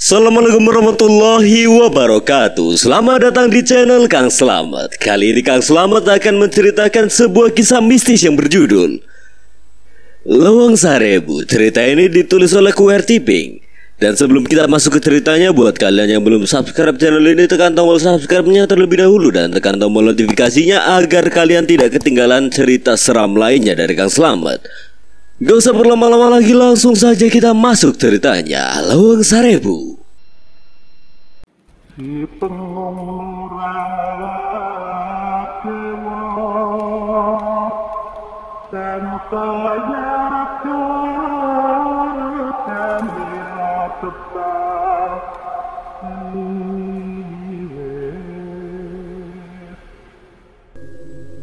Assalamualaikum warahmatullahi wabarakatuh. Selamat datang di channel Kang Slamet. Kali ini Kang Slamet akan menceritakan sebuah kisah mistis yang berjudul Lawang Sarebu. Cerita ini ditulis oleh QR Tiping. Dan sebelum kita masuk ke ceritanya, buat kalian yang belum subscribe channel ini, tekan tombol subscribe-nya terlebih dahulu dan tekan tombol notifikasinya agar kalian tidak ketinggalan cerita seram lainnya dari Kang Slamet. Gak usah berlama-lama lagi, langsung saja kita masuk ceritanya. Lawang Sarebu. Si pengurang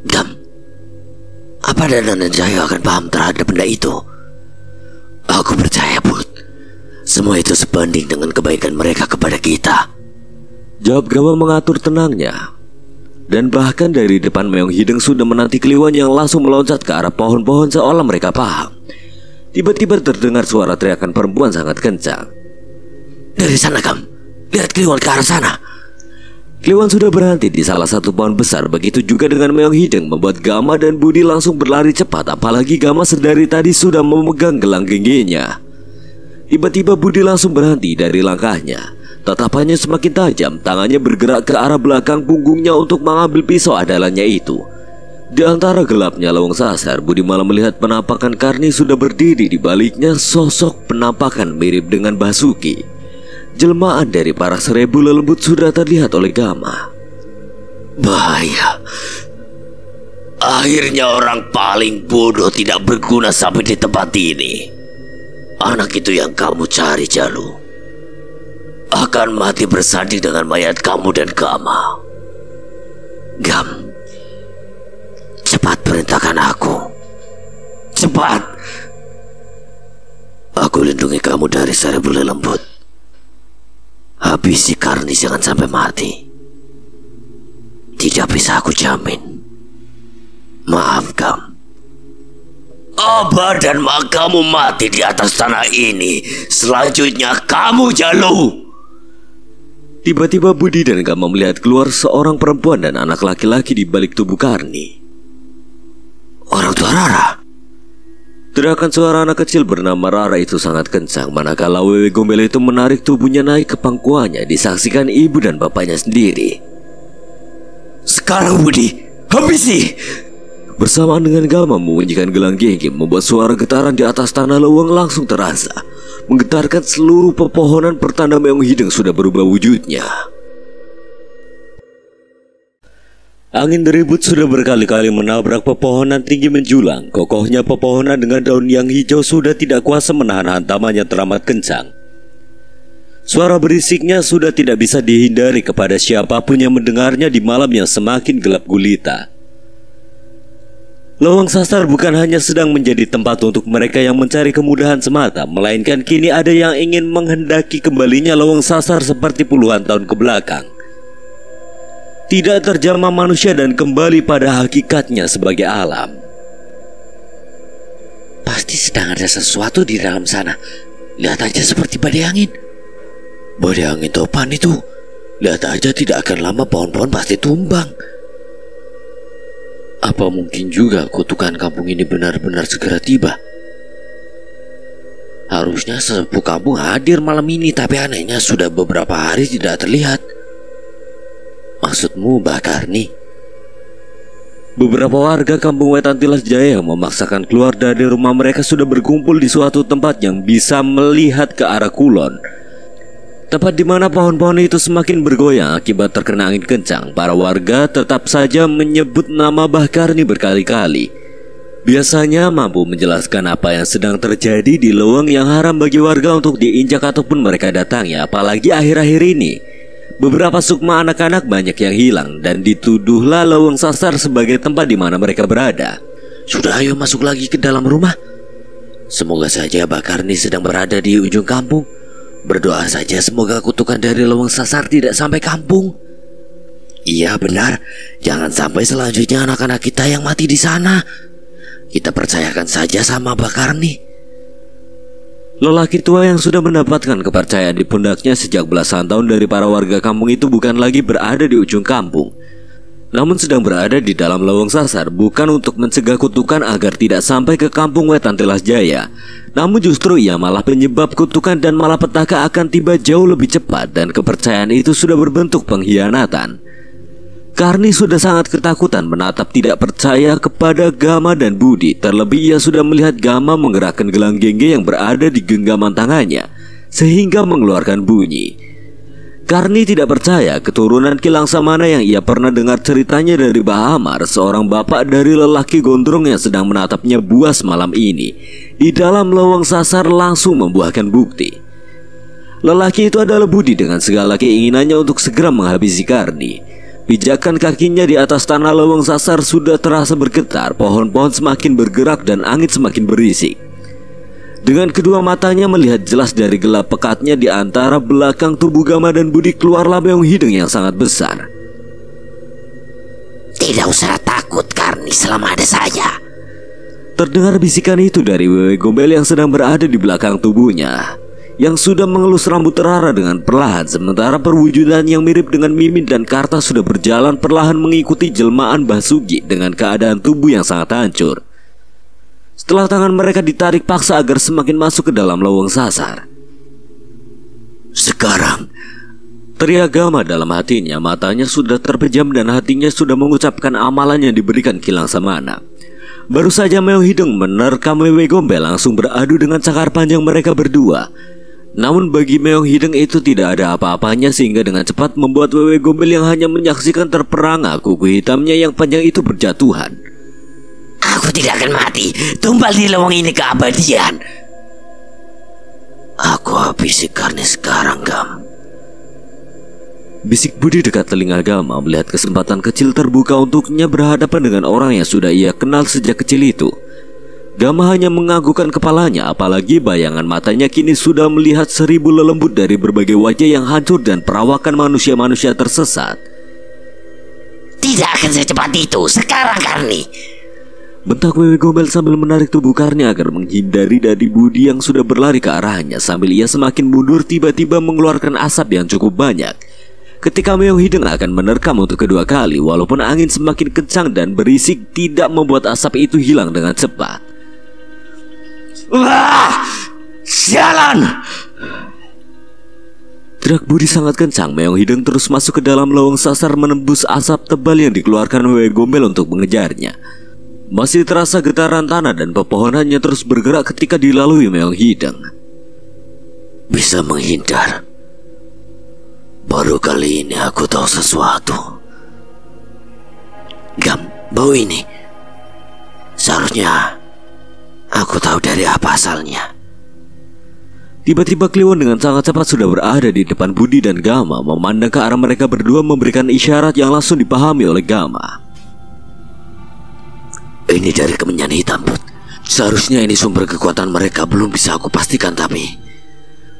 Gam, apa Dana dan Cahyo akan paham terhadap benda itu? Aku percaya, Bud. Semua itu sebanding dengan kebaikan mereka kepada kita. Jawab Gama mengatur tenangnya. Dan bahkan dari depan Meong Hideng sudah menanti Kliwon yang langsung meloncat ke arah pohon-pohon seolah mereka paham. Tiba-tiba terdengar suara teriakan perempuan sangat kencang. Dari sana, Gam. Lihat Kliwon ke arah sana. Kliwon sudah berhenti di salah satu pohon besar. Begitu juga dengan Meong Hideng, membuat Gama dan Budi langsung berlari cepat. Apalagi Gama sedari tadi sudah memegang gelang gengginya. Tiba-tiba Budi langsung berhenti dari langkahnya. Tatapannya semakin tajam, tangannya bergerak ke arah belakang punggungnya untuk mengambil pisau andalannya itu. Di antara gelapnya lawang sasar, Budi malah melihat penampakan Karni sudah berdiri di baliknya. Sosok penampakan mirip dengan Basuki. Jelmaan dari para seribu lelembut sudah terlihat oleh Gama. Bahaya. Akhirnya orang paling bodoh tidak berguna sampai di tempat ini. Anak itu yang kamu cari, Jalu, akan mati bersanding dengan mayat kamu dan Gama. Gam, cepat perintahkan aku. Cepat. Aku lindungi kamu dari seribu lelembut. Habisi Karni jangan sampai mati. Tidak bisa aku jamin. Maaf, Gam. Abah dan mak kamu mati di atas tanah ini. Selanjutnya kamu, Jalu. Tiba-tiba Budi dan Gama melihat keluar seorang perempuan dan anak laki-laki di balik tubuh Karni. Orang tua Rara. Teriakan suara anak kecil bernama Rara itu sangat kencang, manakala Wewe Gombel itu menarik tubuhnya naik ke pangkuannya, disaksikan ibu dan bapaknya sendiri. Sekarang Budi, habisi. Bersamaan dengan Gama membunyikan gelang genggi, membuat suara getaran di atas tanah lawang langsung terasa, menggetarkan seluruh pepohonan pertanda Meong Hideng sudah berubah wujudnya. Angin deribut sudah berkali-kali menabrak pepohonan tinggi menjulang. Kokohnya pepohonan dengan daun yang hijau sudah tidak kuasa menahan hantamannya teramat kencang. Suara berisiknya sudah tidak bisa dihindari kepada siapapun yang mendengarnya di malam yang semakin gelap gulita. Lawang sasar bukan hanya sedang menjadi tempat untuk mereka yang mencari kemudahan semata, melainkan kini ada yang ingin menghendaki kembalinya lawang sasar seperti puluhan tahun ke belakang. Tidak terjamah manusia dan kembali pada hakikatnya sebagai alam. Pasti sedang ada sesuatu di dalam sana. Lihat aja seperti badai angin. Badai angin topan itu. Lihat aja tidak akan lama pohon-pohon pasti tumbang. Apa mungkin juga kutukan kampung ini benar-benar segera tiba? Harusnya sesepuh kampung hadir malam ini, tapi anehnya sudah beberapa hari tidak terlihat. Maksudmu, Mbak Karni? Beberapa warga kampung Wetan Tilas Jaya yang memaksakan keluar dari rumah mereka sudah berkumpul di suatu tempat yang bisa melihat ke arah kulon. Tepat di mana pohon-pohon itu semakin bergoyang akibat terkena angin kencang. Para warga tetap saja menyebut nama Mbah Karni berkali-kali. Biasanya mampu menjelaskan apa yang sedang terjadi di lawang yang haram bagi warga untuk diinjak ataupun mereka datangi. Apalagi akhir-akhir ini beberapa sukma anak-anak banyak yang hilang dan dituduhlah lawang sasar sebagai tempat di mana mereka berada. Sudah, ayo masuk lagi ke dalam rumah. Semoga saja Mbah Karni sedang berada di ujung kampung. Berdoa saja semoga kutukan dari lawang sasar tidak sampai kampung. Iya benar, jangan sampai selanjutnya anak-anak kita yang mati di sana. Kita percayakan saja sama Mbah Karni. Lelaki tua yang sudah mendapatkan kepercayaan di pundaknya sejak belasan tahun dari para warga kampung itu bukan lagi berada di ujung kampung, namun sedang berada di dalam lawang sasar, bukan untuk mencegah kutukan agar tidak sampai ke kampung Wetan Telas Jaya, namun justru ia malah penyebab kutukan dan malapetaka akan tiba jauh lebih cepat, dan kepercayaan itu sudah berbentuk pengkhianatan. Karni sudah sangat ketakutan menatap tidak percaya kepada Gama dan Budi. Terlebih ia sudah melihat Gama menggerakkan gelang gengge yang berada di genggaman tangannya sehingga mengeluarkan bunyi. Karni tidak percaya keturunan Ki Langsamana yang ia pernah dengar ceritanya dari Mbah Amar, seorang bapak dari lelaki gondrong yang sedang menatapnya buas malam ini di dalam lawang sasar, langsung membuahkan bukti. Lelaki itu adalah Budi dengan segala keinginannya untuk segera menghabisi Karni. Pijakan kakinya di atas tanah lawang sasar sudah terasa bergetar, pohon-pohon semakin bergerak dan angin semakin berisik. Dengan kedua matanya melihat jelas dari gelap pekatnya di antara belakang tubuh Gama dan Budi keluarlah meong hidung yang sangat besar. Tidak usah takut Karni, selama ada saya. Terdengar bisikan itu dari Wewe Gombel yang sedang berada di belakang tubuhnya, yang sudah mengelus rambut Rara dengan perlahan, sementara perwujudan yang mirip dengan Mimin dan Karta sudah berjalan perlahan mengikuti jelmaan Basugi dengan keadaan tubuh yang sangat hancur. Setelah tangan mereka ditarik paksa agar semakin masuk ke dalam lawang sasar. Sekarang, teriak Gama dalam hatinya, matanya sudah terpejam dan hatinya sudah mengucapkan amalan yang diberikan Ki Langsamana. Baru saja meong hidung menerkam Wewe Gombel langsung beradu dengan cakar panjang mereka berdua. Namun bagi meong hidung itu tidak ada apa-apanya, sehingga dengan cepat membuat Wewe Gombel yang hanya menyaksikan terperangah kuku hitamnya yang panjang itu berjatuhan. Aku tidak akan mati, tumbal di lawang ini keabadian. Aku habisi Karni sekarang, Gam. Bisik Budi dekat telinga Gama melihat kesempatan kecil terbuka untuknya berhadapan dengan orang yang sudah ia kenal sejak kecil itu. Gama hanya menganggukkan kepalanya, apalagi bayangan matanya kini sudah melihat 1000 lelembut dari berbagai wajah yang hancur dan perawakan manusia-manusia tersesat. Tidak akan secepat itu, sekarang Karni. Bentak Wewe Gombel sambil menarik tubuh Karni agar menghindari dari Budi yang sudah berlari ke arahnya. Sambil ia semakin mundur, tiba-tiba mengeluarkan asap yang cukup banyak. Ketika meong hidung akan menerkam untuk kedua kali, walaupun angin semakin kencang dan berisik tidak membuat asap itu hilang dengan cepat. Wah! Sialan! Teriak Budi sangat kencang. Meong hidung terus masuk ke dalam lawang sasar menembus asap tebal yang dikeluarkan Wewe Gombel untuk mengejarnya. Masih terasa getaran tanah dan pepohonannya terus bergerak ketika dilalui meong hidung. Bisa menghindar. Baru kali ini aku tahu sesuatu. Gam, bau ini. Seharusnya aku tahu dari apa asalnya. Tiba-tiba Kliwon dengan sangat cepat sudah berada di depan Budi dan Gama, memandang ke arah mereka berdua memberikan isyarat yang langsung dipahami oleh Gama. Ini dari kemenyan hitam, Bud. Seharusnya ini sumber kekuatan mereka, belum bisa aku pastikan tapi...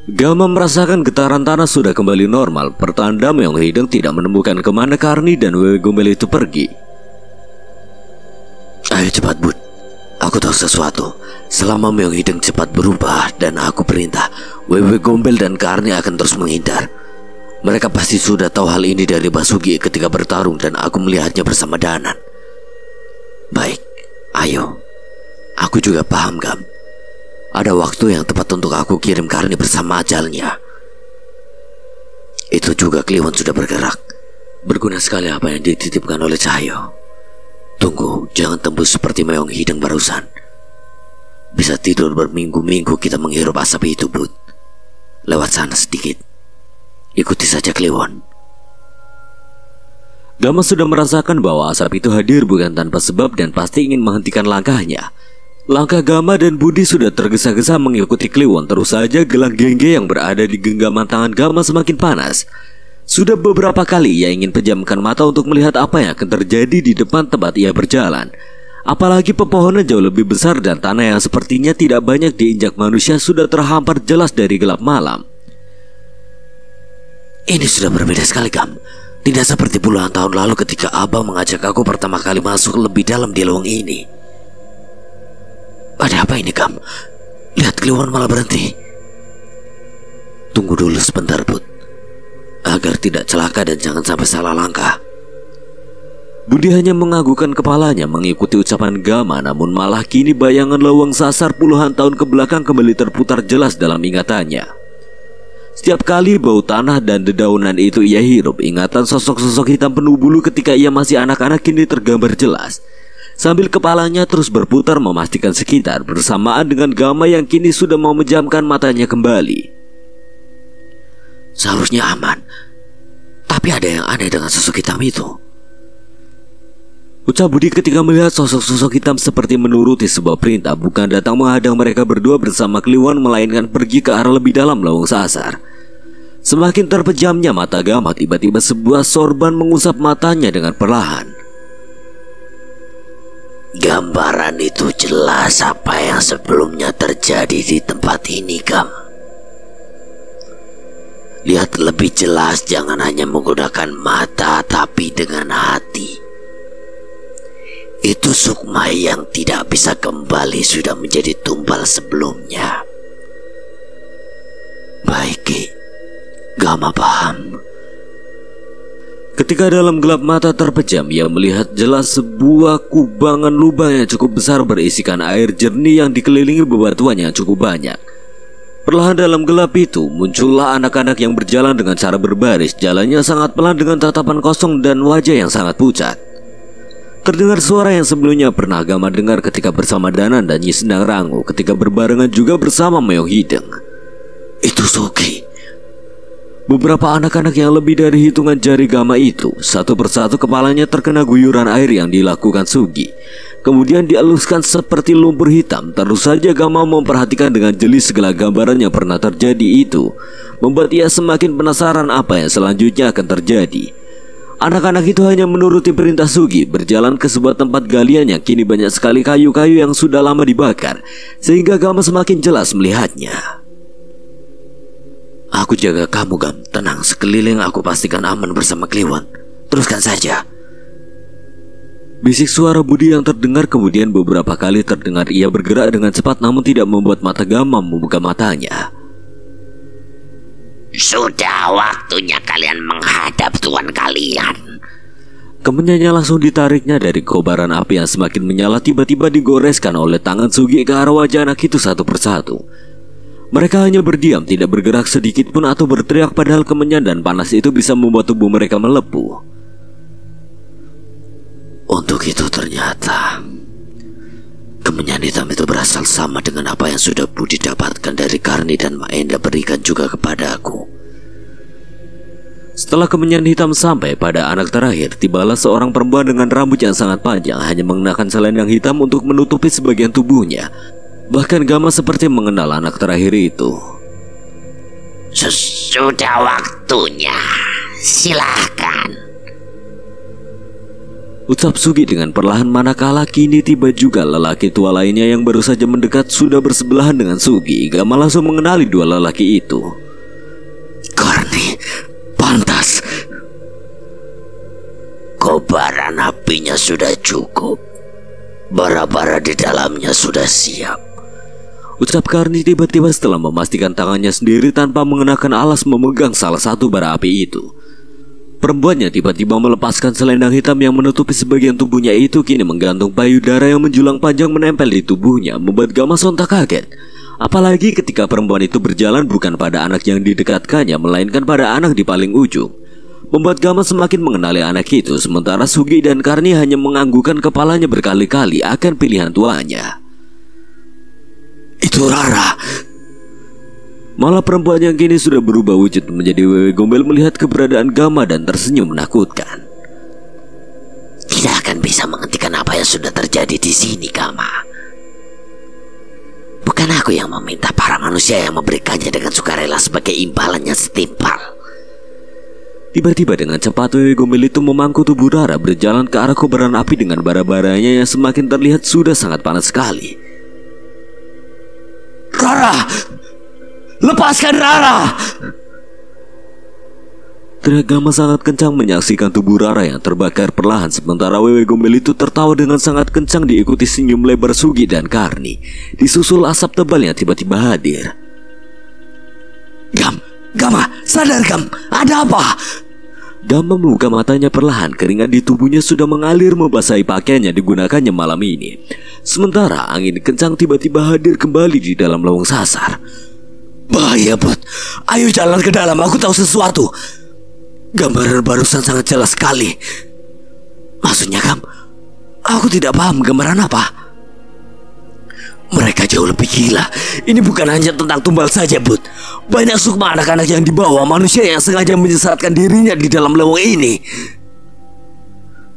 Gama merasakan getaran tanah sudah kembali normal, pertanda meong hidung tidak menemukan kemana Karni dan Wewe Gombel itu pergi. Ayo cepat, Bud. Aku tahu sesuatu. Selama meong hidung cepat berubah dan aku perintah, Wewe Gombel dan Karni akan terus menghindar. Mereka pasti sudah tahu hal ini dari Basugi ketika bertarung dan aku melihatnya bersama Danan. Baik, ayo. Aku juga paham, Gam. Ada waktu yang tepat untuk aku kirim Karni bersama ajalnya. Itu juga Kliwon sudah bergerak. Berguna sekali apa yang dititipkan oleh Cahyo. Tunggu, jangan tembus seperti meong hidung barusan. Bisa tidur berminggu-minggu kita menghirup asap itu, Bud. Lewat sana sedikit. Ikuti saja Kliwon. Gama sudah merasakan bahwa asap itu hadir bukan tanpa sebab dan pasti ingin menghentikan langkahnya. Langkah Gama dan Budi sudah tergesa-gesa mengikuti Kliwon. Terus saja gelang gengge yang berada di genggaman tangan Gama semakin panas. Sudah beberapa kali ia ingin pejamkan mata untuk melihat apa yang akan terjadi di depan tempat ia berjalan. Apalagi pepohonan jauh lebih besar dan tanah yang sepertinya tidak banyak diinjak manusia sudah terhampar jelas dari gelap malam. Ini sudah berbeda sekali, Gam. Tidak seperti puluhan tahun lalu ketika Abang mengajak aku pertama kali masuk lebih dalam di lawang ini. Ada apa ini, Gam? Lihat Kliwon malah berhenti. Tunggu dulu sebentar, Bud. Agar tidak celaka dan jangan sampai salah langkah. Budi hanya menganggukkan kepalanya mengikuti ucapan Gama, namun malah kini bayangan lawang sasar puluhan tahun ke belakang kembali terputar jelas dalam ingatannya. Setiap kali bau tanah dan dedaunan itu ia hirup, ingatan sosok-sosok hitam penuh bulu ketika ia masih anak-anak kini tergambar jelas. Sambil kepalanya terus berputar memastikan sekitar bersamaan dengan Gama yang kini sudah mau memejamkan matanya kembali. Seharusnya aman, tapi ada yang aneh dengan sosok hitam itu, ucap Budi ketika melihat sosok-sosok hitam seperti menuruti sebuah perintah, bukan datang menghadang mereka berdua bersama Kliwon, melainkan pergi ke arah lebih dalam lawang sasar. Semakin terpejamnya mata Gama, tiba-tiba sebuah sorban mengusap matanya dengan perlahan. Gambaran itu jelas apa yang sebelumnya terjadi di tempat ini, Gam. Lihat lebih jelas, jangan hanya menggunakan mata tapi dengan hati. Itu Sukma yang tidak bisa kembali sudah menjadi tumbal sebelumnya. Baik, Ki. Gama paham. Ketika dalam gelap mata terpejam, ia melihat jelas sebuah kubangan lubang yang cukup besar berisikan air jernih yang dikelilingi bebatuan yang cukup banyak. Perlahan dalam gelap itu muncullah anak-anak yang berjalan dengan cara berbaris. Jalannya sangat pelan dengan tatapan kosong dan wajah yang sangat pucat. Terdengar suara yang sebelumnya pernah Gama dengar ketika bersama Danan dan Nyi Sendang Rangu, ketika berbarengan juga bersama Meong Hideng. Itu Sugi. Beberapa anak-anak yang lebih dari hitungan jari Gama itu, satu persatu kepalanya terkena guyuran air yang dilakukan Sugi. Kemudian dialuskan seperti lumpur hitam. Terus saja Gama memperhatikan dengan jeli segala gambaran yang pernah terjadi itu, membuat ia semakin penasaran apa yang selanjutnya akan terjadi. Anak-anak itu hanya menuruti perintah Sugi, berjalan ke sebuah tempat galian yang kini banyak sekali kayu-kayu yang sudah lama dibakar, sehingga Gama semakin jelas melihatnya. Aku jaga kamu, Gam. Tenang, sekeliling aku pastikan aman bersama Kliwon. Teruskan saja. Bisik suara Budi yang terdengar, kemudian beberapa kali terdengar ia bergerak dengan cepat namun tidak membuat mata Gama membuka matanya. Sudah waktunya kalian menghadap tuan kalian. Kemenyanyi langsung ditariknya dari kobaran api yang semakin menyala, tiba-tiba digoreskan oleh tangan Sugi ke arah wajah anak itu satu persatu. Mereka hanya berdiam, tidak bergerak sedikit pun atau berteriak, padahal kemenyan dan panas itu bisa membuat tubuh mereka melepuh. Untuk itu ternyata kemenyan hitam itu berasal sama dengan apa yang sudah Budi dapatkan dari Karni dan Maenda berikan juga kepadaku. Setelah kemenyan hitam sampai pada anak terakhir, tibalah seorang perempuan dengan rambut yang sangat panjang, hanya mengenakan selendang hitam untuk menutupi sebagian tubuhnya. Bahkan Gama seperti mengenal anak terakhir itu. Sudah waktunya, silahkan, ucap Sugi dengan perlahan, manakala kini tiba juga lelaki tua lainnya yang baru saja mendekat sudah bersebelahan dengan Sugi. Gama langsung mengenali dua lelaki itu. Karni, pantas. Kobaran apinya sudah cukup. Bara-bara di dalamnya sudah siap, ucap Karni tiba-tiba setelah memastikan tangannya sendiri tanpa mengenakan alas memegang salah satu bara api itu. Perempuannya tiba-tiba melepaskan selendang hitam yang menutupi sebagian tubuhnya itu, kini menggantung payudara yang menjulang panjang menempel di tubuhnya, membuat Gama sontak kaget. Apalagi ketika perempuan itu berjalan bukan pada anak yang didekatkannya, melainkan pada anak di paling ujung, membuat Gama semakin mengenali anak itu. Sementara Sugi dan Karni hanya menganggukkan kepalanya berkali-kali akan pilihan tuanya. Itu Rara. Malah perempuan yang kini sudah berubah wujud menjadi Wewe Gombel melihat keberadaan Gama dan tersenyum menakutkan. Tidak akan bisa menghentikan apa yang sudah terjadi di sini, Gama. Bukan aku yang meminta, para manusia yang memberikannya dengan sukarela sebagai imbalannya setimpal. Tiba-tiba dengan cepat Wewe Gombel itu memangku tubuh Rara berjalan ke arah kobaran api dengan bara-baranya yang semakin terlihat sudah sangat panas sekali. Rara! Lepaskan Rara! Teriak Gama sangat kencang menyaksikan tubuh Rara yang terbakar perlahan, sementara Wewe Gombel itu tertawa dengan sangat kencang diikuti senyum lebar Sugi dan Karni, disusul asap tebal yang tiba-tiba hadir. Gam, Gama, sadar Gam, ada apa? Gama membuka matanya perlahan, keringat di tubuhnya sudah mengalir membasahi pakaian yang digunakannya malam ini. Sementara angin kencang tiba-tiba hadir kembali di dalam lawang sasar. Bahaya Bud, ayo jalan ke dalam, aku tahu sesuatu. Gambaran barusan sangat jelas sekali. Maksudnya Gam, aku tidak paham gambaran apa. Mereka jauh lebih gila. Ini bukan hanya tentang tumbal saja Bud. Banyak sukma anak-anak yang dibawa, manusia yang sengaja menyesatkan dirinya di dalam lewang ini.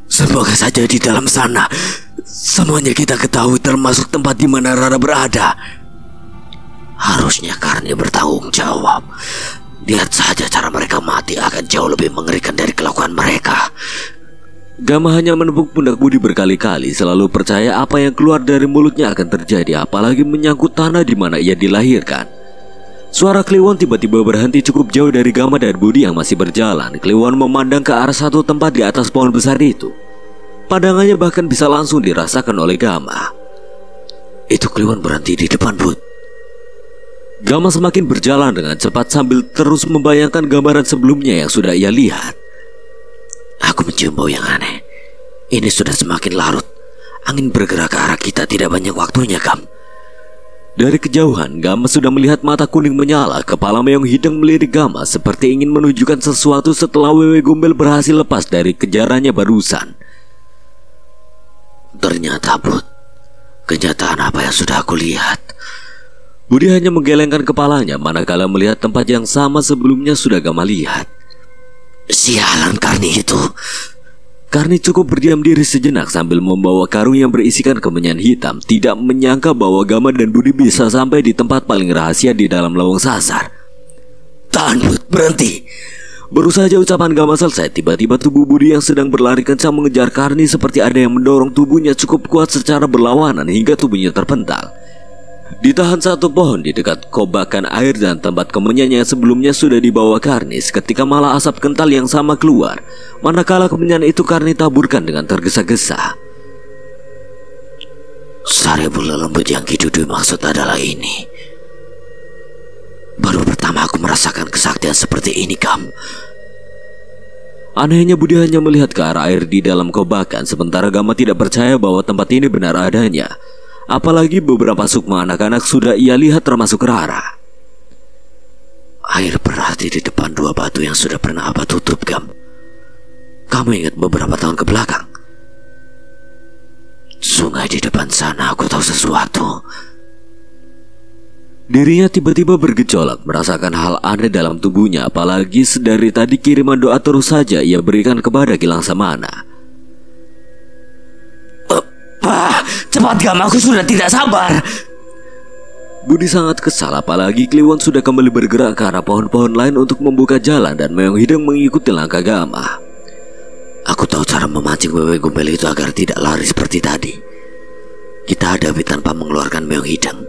Semoga saja di dalam sana semuanya kita ketahui, termasuk tempat di mana Rara berada. Harusnya Karni bertanggung jawab. Lihat saja cara mereka mati akan jauh lebih mengerikan dari kelakuan mereka. Gama hanya menepuk pundak Budi berkali-kali, selalu percaya apa yang keluar dari mulutnya akan terjadi, apalagi menyangkut tanah di mana ia dilahirkan. Suara Kliwon tiba-tiba berhenti cukup jauh dari Gama dan Budi yang masih berjalan. Kliwon memandang ke arah satu tempat di atas pohon besar itu. Pandangannya bahkan bisa langsung dirasakan oleh Gama. Itu Kliwon berhenti di depan Bud. Gama semakin berjalan dengan cepat sambil terus membayangkan gambaran sebelumnya yang sudah ia lihat. Aku mencium bau yang aneh. Ini sudah semakin larut. Angin bergerak ke arah kita, tidak banyak waktunya Gam. Dari kejauhan, Gama sudah melihat mata kuning menyala. Kepala Meong Hideng melirik Gama seperti ingin menunjukkan sesuatu setelah Wewe Gombel berhasil lepas dari kejarannya barusan. Ternyata Bud, kenyataan apa yang sudah aku lihat. Budi hanya menggelengkan kepalanya manakala melihat tempat yang sama sebelumnya sudah Gama lihat. Sialan Karni itu. Karni cukup berdiam diri sejenak sambil membawa karung yang berisikan kemenyan hitam. Tidak menyangka bahwa Gama dan Budi bisa sampai di tempat paling rahasia di dalam lawang sasar. Tahan Bud, berhenti. Baru saja ucapan Gama selesai, tiba-tiba tubuh Budi yang sedang berlari kencang mengejar Karni seperti ada yang mendorong tubuhnya cukup kuat secara berlawanan hingga tubuhnya terpental. Ditahan satu pohon di dekat kobakan air dan tempat kemenyan yang sebelumnya sudah dibawa Karni. Ketika malah asap kental yang sama keluar, manakala kemenyan itu Karni taburkan dengan tergesa-gesa. Sari bulu lembut yang Kidudu maksud adalah ini. Baru pertama aku merasakan kesaktian seperti ini Gam. Anehnya Budi hanya melihat ke arah air di dalam kobakan, sementara Gama tidak percaya bahwa tempat ini benar adanya. Apalagi beberapa sukma anak-anak sudah ia lihat termasuk Rara. Air berarti di depan dua batu yang sudah pernah Abah tutup Gam. Kamu ingat beberapa tahun ke belakang? Sungai di depan sana, aku tahu sesuatu. Dirinya tiba-tiba bergejolak, merasakan hal aneh dalam tubuhnya. Apalagi sedari tadi kiriman doa terus saja ia berikan kepada Gilang Samana. Cepat Gam, aku sudah tidak sabar. Budi sangat kesal, apalagi Kliwon sudah kembali bergerak ke arah pohon-pohon lain untuk membuka jalan dan Meong Hideng mengikuti langkah Gama. Aku tahu cara memancing Wewe Gombel itu agar tidak lari seperti tadi. Kita hadapi tanpa mengeluarkan Meong Hideng.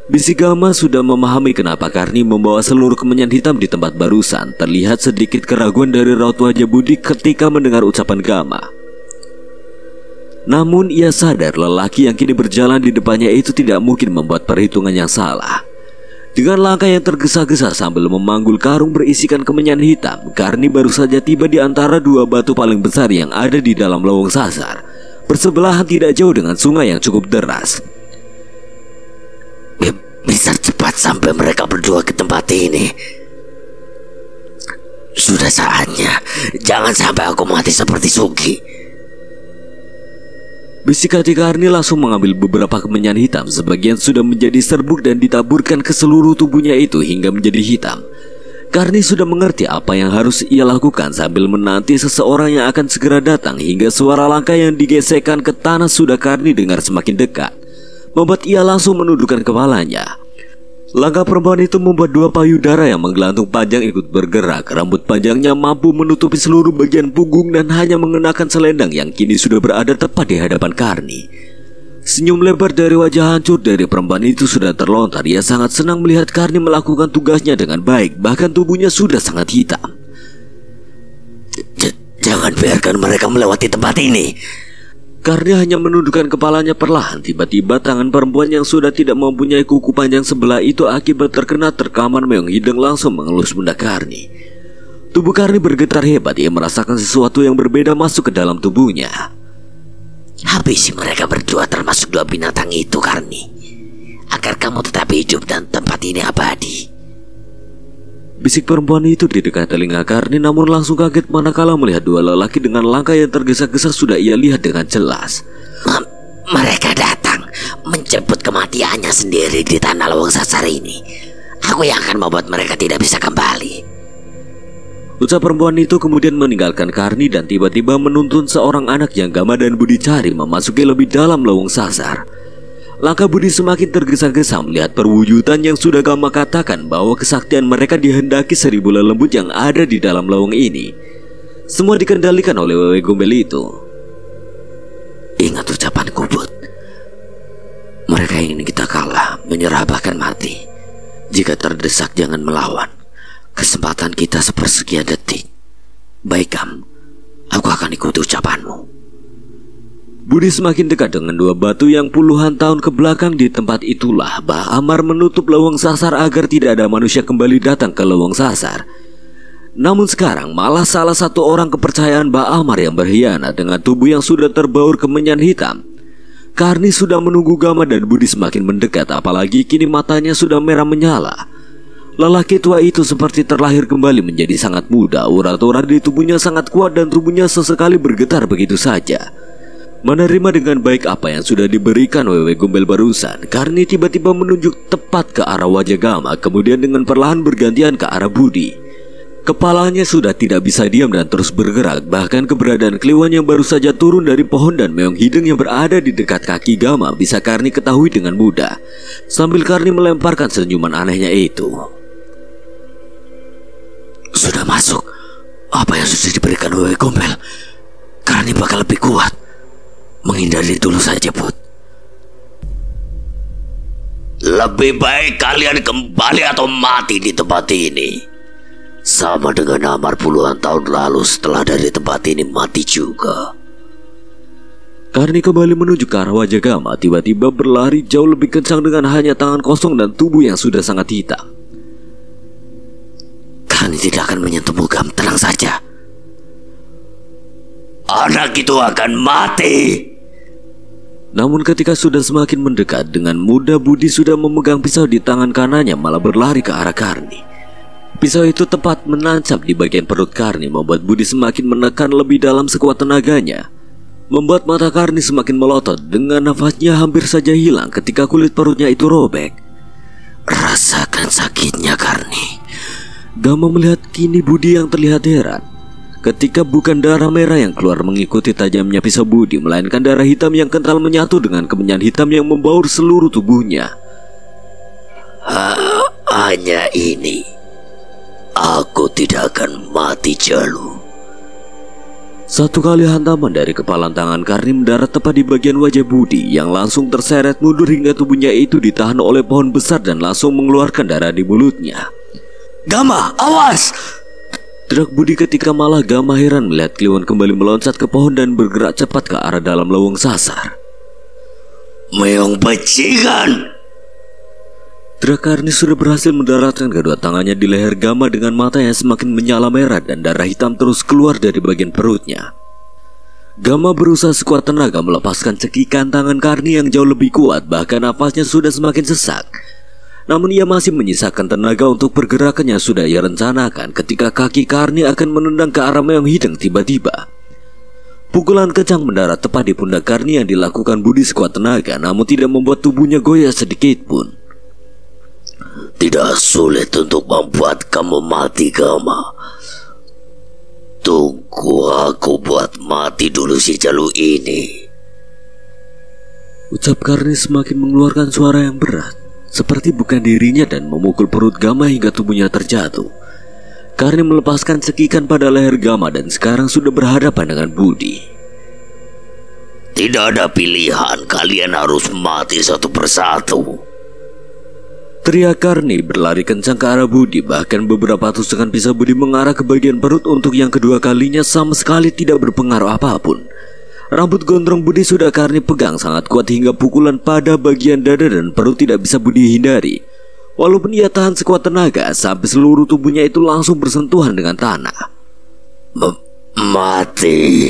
Bisik Gama sudah memahami kenapa Karni membawa seluruh kemenyan hitam di tempat barusan. Terlihat sedikit keraguan dari raut wajah Budi ketika mendengar ucapan Gama. Namun ia sadar lelaki yang kini berjalan di depannya itu tidak mungkin membuat perhitungan yang salah. Dengan langkah yang tergesa-gesa sambil memanggul karung berisikan kemenyan hitam, Karni baru saja tiba di antara dua batu paling besar yang ada di dalam lawang sasar, bersebelahan tidak jauh dengan sungai yang cukup deras. Bisa cepat sampai mereka berdua ke tempat ini. Sudah saatnya, jangan sampai aku mati seperti Sugi. Bisik hati Karni langsung mengambil beberapa kemenyan hitam. Sebagian sudah menjadi serbuk dan ditaburkan ke seluruh tubuhnya itu hingga menjadi hitam. Karni sudah mengerti apa yang harus ia lakukan sambil menanti seseorang yang akan segera datang. Hingga suara langkah yang digesekkan ke tanah sudah Karni dengar semakin dekat, membuat ia langsung menundukkan kepalanya. Langkah perempuan itu membuat dua payudara yang menggelantung panjang ikut bergerak. Rambut panjangnya mampu menutupi seluruh bagian punggung dan hanya mengenakan selendang yang kini sudah berada tepat di hadapan Karni. Senyum lebar dari wajah hancur dari perempuan itu sudah terlontar. Ia sangat senang melihat Karni melakukan tugasnya dengan baik. Bahkan tubuhnya sudah sangat hitam. Jangan biarkan mereka melewati tempat ini. Karni hanya menundukkan kepalanya perlahan. Tiba-tiba tangan perempuan yang sudah tidak mempunyai kuku panjang sebelah itu akibat terkena terkaman Meong Hideng langsung mengelus pundak Karni. Tubuh Karni bergetar hebat. Ia merasakan sesuatu yang berbeda masuk ke dalam tubuhnya. Habisi mereka berdua, termasuk dua binatang itu, Karni, agar kamu tetap hidup dan tempat ini abadi. Bisik perempuan itu di dekat telinga Karni, namun langsung kaget manakala melihat dua lelaki dengan langkah yang tergesa-gesa sudah ia lihat dengan jelas. Mereka datang menjemput kematiannya sendiri di tanah Lawang Sasar ini. Aku yang akan membuat mereka tidak bisa kembali. Ucap perempuan itu kemudian meninggalkan Karni dan tiba-tiba menuntun seorang anak yang Gama dan Budi cari memasuki lebih dalam Lawang Sasar. Langkah Budi semakin tergesa-gesa melihat perwujudan yang sudah Gama katakan bahwa kesaktian mereka dihendaki 1000 lelembut yang ada di dalam lawang ini. Semua dikendalikan oleh Wewe Gombel itu. Ingat ucapanku, Bud. Mereka ingin kita kalah, menyerah bahkan mati. Jika terdesak jangan melawan. Kesempatan kita sepersekian detik. Baik, Gam, aku akan ikuti ucapanmu. Budi semakin dekat dengan dua batu yang puluhan tahun ke belakang. Di tempat itulah Bah Amar menutup Lawang Sasar agar tidak ada manusia kembali datang ke Lawang Sasar. Namun sekarang malah salah satu orang kepercayaan Bah Amar yang berkhianat dengan tubuh yang sudah terbaur kemenyan hitam. Karni sudah menunggu Gama dan Budi semakin mendekat, apalagi kini matanya sudah merah menyala. Lelaki tua itu seperti terlahir kembali menjadi sangat muda. Urat-urat di tubuhnya sangat kuat dan tubuhnya sesekali bergetar begitu saja. Menerima dengan baik apa yang sudah diberikan Wewe Gombel barusan, Karni tiba-tiba menunjuk tepat ke arah wajah Gama, kemudian dengan perlahan bergantian ke arah Budi. Kepalanya sudah tidak bisa diam dan terus bergerak. Bahkan keberadaan Kliwon yang baru saja turun dari pohon dan Meong Hideng yang berada di dekat kaki Gama bisa Karni ketahui dengan mudah. Sambil Karni melemparkan senyuman anehnya itu. Sudah masuk. Apa yang sudah diberikan Wewe Gombel, Karni bakal lebih kuat. Menghindari dulu saja, Bud. Lebih baik kalian kembali atau mati di tempat ini. Sama dengan Amar puluhan tahun lalu setelah dari tempat ini mati juga. Karni kembali menuju ke arah wajah Gama, tiba-tiba berlari jauh lebih kencang dengan hanya tangan kosong dan tubuh yang sudah sangat hitam. Karni tidak akan menyentuhmu, Gam, tenang saja. Anak itu akan mati. Namun ketika sudah semakin mendekat, dengan mudah Budi sudah memegang pisau di tangan kanannya malah berlari ke arah Karni. Pisau itu tepat menancap di bagian perut Karni, membuat Budi semakin menekan lebih dalam sekuat tenaganya, membuat mata Karni semakin melotot. Dengan nafasnya hampir saja hilang ketika kulit perutnya itu robek. Rasakan sakitnya, Karni. Gama melihat kini Budi yang terlihat heran ketika bukan darah merah yang keluar mengikuti tajamnya pisau Budi, melainkan darah hitam yang kental menyatu dengan kemenyan hitam yang membaur seluruh tubuhnya. Hanya ini. Aku tidak akan mati, Jalu. Satu kali hantaman dari kepalan tangan Karni mendarat tepat di bagian wajah Budi, yang langsung terseret mundur hingga tubuhnya itu ditahan oleh pohon besar dan langsung mengeluarkan darah di mulutnya. Gama, awas! Teriak Budi ketika malah Gama heran melihat Kliwon kembali meloncat ke pohon dan bergerak cepat ke arah dalam Lawang Sasar. Meong bajingan! Teriak Karni sudah berhasil mendaratkan kedua tangannya di leher Gama dengan mata yang semakin menyala merah dan darah hitam terus keluar dari bagian perutnya. Gama berusaha sekuat tenaga melepaskan cekikan tangan Karni yang jauh lebih kuat, bahkan nafasnya sudah semakin sesak. Namun ia masih menyisakan tenaga untuk pergerakan yang sudah ia rencanakan ketika kaki Karni akan menendang ke arah Meong Hideng. Tiba-tiba pukulan kencang mendarat tepat di pundak Karni yang dilakukan Budi sekuat tenaga, namun tidak membuat tubuhnya goyah sedikit pun. Tidak sulit untuk membuat kamu mati, Gama. Tunggu aku buat mati dulu si Jalu ini. Ucap Karni semakin mengeluarkan suara yang berat, seperti bukan dirinya, dan memukul perut Gama hingga tubuhnya terjatuh. Karni melepaskan cekikan pada leher Gama dan sekarang sudah berhadapan dengan Budi. Tidak ada pilihan, kalian harus mati satu persatu. Teriak Karni berlari kencang ke arah Budi, bahkan beberapa tusukan pisau Budi mengarah ke bagian perut untuk yang kedua kalinya sama sekali tidak berpengaruh apapun. Rambut gondrong Budi sudah Karni pegang sangat kuat hingga pukulan pada bagian dada dan perut tidak bisa Budi hindari. Walaupun ia tahan sekuat tenaga sampai seluruh tubuhnya itu langsung bersentuhan dengan tanah. Mati.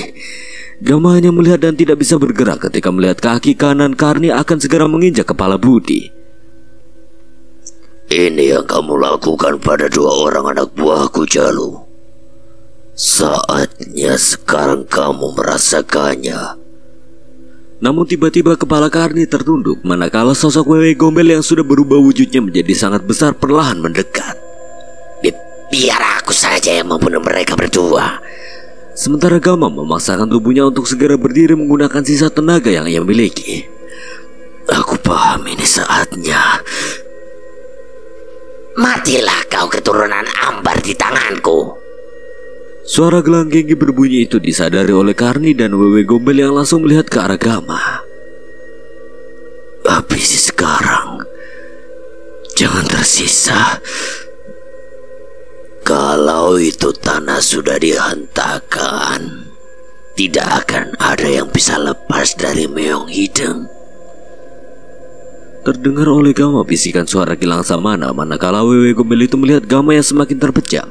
Gama hanya melihat dan tidak bisa bergerak ketika melihat kaki kanan Karni akan segera menginjak kepala Budi. Ini yang kamu lakukan pada 2 orang anak buahku, Jalu. Saatnya sekarang kamu merasakannya. Namun tiba-tiba kepala Karni tertunduk manakala sosok Wewe Gombel yang sudah berubah wujudnya menjadi sangat besar perlahan mendekat. Biar aku saja yang membunuh mereka berdua. Sementara Gama memaksakan tubuhnya untuk segera berdiri menggunakan sisa tenaga yang ia miliki. Aku paham ini saatnya. Matilah kau keturunan Ambar di tanganku. Suara gelang Genggi berbunyi itu disadari oleh Karni dan Wewe Gombel yang langsung melihat ke arah Gama. Habisi sekarang. Jangan tersisa. Kalau itu tanah sudah dihentakkan, tidak akan ada yang bisa lepas dari Meong Hideng. Terdengar oleh Gama bisikan suara Gilang Samana manakala Wewe Gombel itu melihat Gama yang semakin terpejam.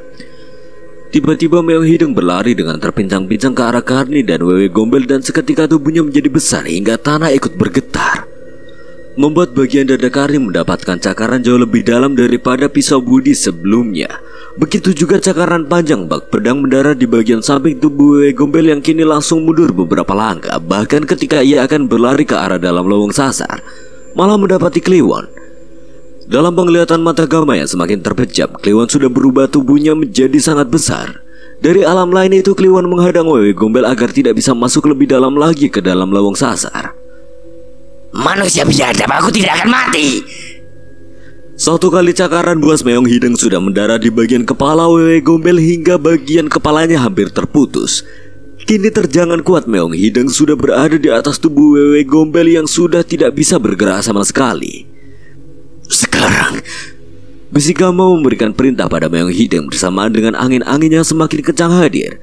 Tiba-tiba Meong Hideng berlari dengan terpincang-pincang ke arah Karni dan Wewe Gombel dan seketika tubuhnya menjadi besar hingga tanah ikut bergetar. Membuat bagian dada Karni mendapatkan cakaran jauh lebih dalam daripada pisau Budi sebelumnya. Begitu juga cakaran panjang bak pedang mendarat di bagian samping tubuh Wewe Gombel yang kini langsung mundur beberapa langkah. Bahkan ketika ia akan berlari ke arah dalam lowong sasar, malah mendapati Kliwon. Dalam penglihatan mata Gama yang semakin terpejam, Kliwon sudah berubah tubuhnya menjadi sangat besar. Dari alam lain itu Kliwon menghadang Wewe Gombel agar tidak bisa masuk lebih dalam lagi ke dalam lowong sasar. Manusia biadab, aku tidak akan mati. Satu kali cakaran buas Meong Hideng sudah mendarat di bagian kepala Wewe Gombel hingga bagian kepalanya hampir terputus. Kini terjangan kuat Meong Hideng sudah berada di atas tubuh Wewe Gombel yang sudah tidak bisa bergerak sama sekali. Sekarang, bisik Gama memberikan perintah pada Meong Hideng bersamaan dengan angin-angin yang semakin kencang hadir.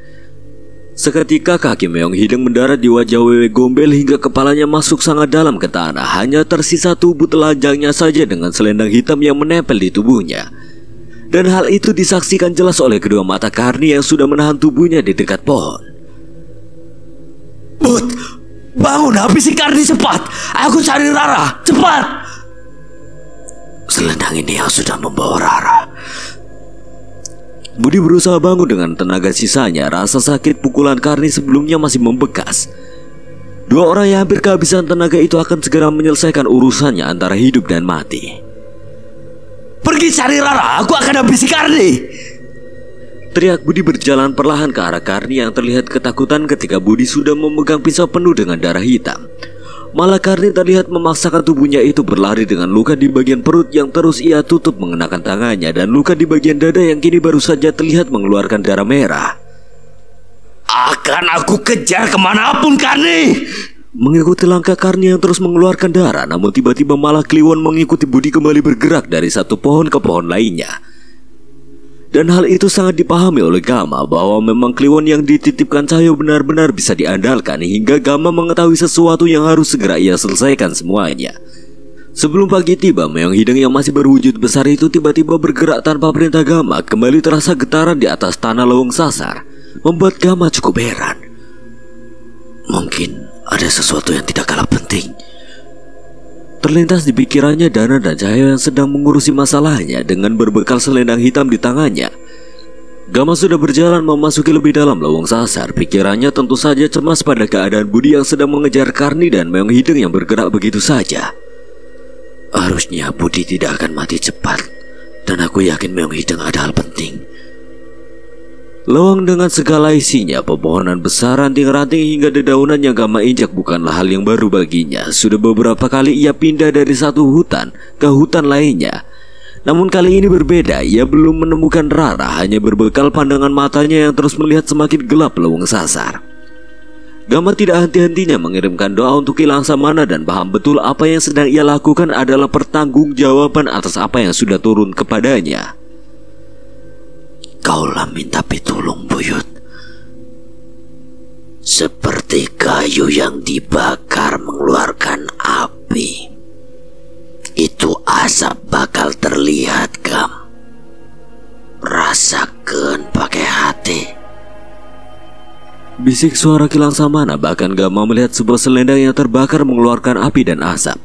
Seketika kaki Meong Hideng mendarat di wajah Wewe Gombel hingga kepalanya masuk sangat dalam ke tanah. Hanya tersisa tubuh telanjangnya saja dengan selendang hitam yang menempel di tubuhnya. Dan hal itu disaksikan jelas oleh kedua mata Karni yang sudah menahan tubuhnya di dekat pohon. Bud, bangun, habisi Karni cepat. Aku cari Rara, cepat. Selendang ini yang sudah membawa Rara. Budi berusaha bangun dengan tenaga sisanya. Rasa sakit pukulan Karni sebelumnya masih membekas. 2 orang yang hampir kehabisan tenaga itu akan segera menyelesaikan urusannya antara hidup dan mati. Pergi cari Rara, aku akan habisi Karni. Teriak Budi berjalan perlahan ke arah Karni yang terlihat ketakutan ketika Budi sudah memegang pisau penuh dengan darah hitam. Malah Karni terlihat memaksakan tubuhnya itu berlari dengan luka di bagian perut yang terus ia tutup mengenakan tangannya dan luka di bagian dada yang kini baru saja terlihat mengeluarkan darah merah. Akan aku kejar kemanapun Karni. Mengikuti langkah Karni yang terus mengeluarkan darah, namun tiba-tiba malah Kliwon mengikuti Budi kembali bergerak dari satu pohon ke pohon lainnya. Dan hal itu sangat dipahami oleh Gama bahwa memang Kliwon yang dititipkan Cahyo benar-benar bisa diandalkan hingga Gama mengetahui sesuatu yang harus segera ia selesaikan semuanya. Sebelum pagi tiba, Meong Hideng yang masih berwujud besar itu tiba-tiba bergerak tanpa perintah Gama. Kembali terasa getaran di atas tanah lowong sasar, membuat Gama cukup heran. Mungkin ada sesuatu yang tidak kalah penting. Terlintas di pikirannya Dana dan Cahyo yang sedang mengurusi masalahnya dengan berbekal selendang hitam di tangannya. Gama sudah berjalan memasuki lebih dalam lowong sasar. Pikirannya tentu saja cemas pada keadaan Budi yang sedang mengejar Karni dan Meong Hideng yang bergerak begitu saja. Harusnya Budi tidak akan mati cepat, dan aku yakin Meong Hideng ada hal penting. Lowong dengan segala isinya, pepohonan besar, ranting-ranting hingga dedaunan yang Gama injak bukanlah hal yang baru baginya. Sudah beberapa kali ia pindah dari satu hutan ke hutan lainnya. Namun kali ini berbeda, ia belum menemukan Rara, hanya berbekal pandangan matanya yang terus melihat semakin gelap lowong sasar. Gama tidak henti-hentinya mengirimkan doa untuk Gilang Samana dan paham betul apa yang sedang ia lakukan adalah pertanggungjawaban atas apa yang sudah turun kepadanya. Kaulah minta pitulung buyut, seperti kayu kayu yang dibakar mengeluarkan api. Itu asap bakal terlihat, Gam. Rasakan pakai hati. Bisik suara Kilang Samana. Bahkan Gama melihat sebuah selendang yang terbakar mengeluarkan api dan asap.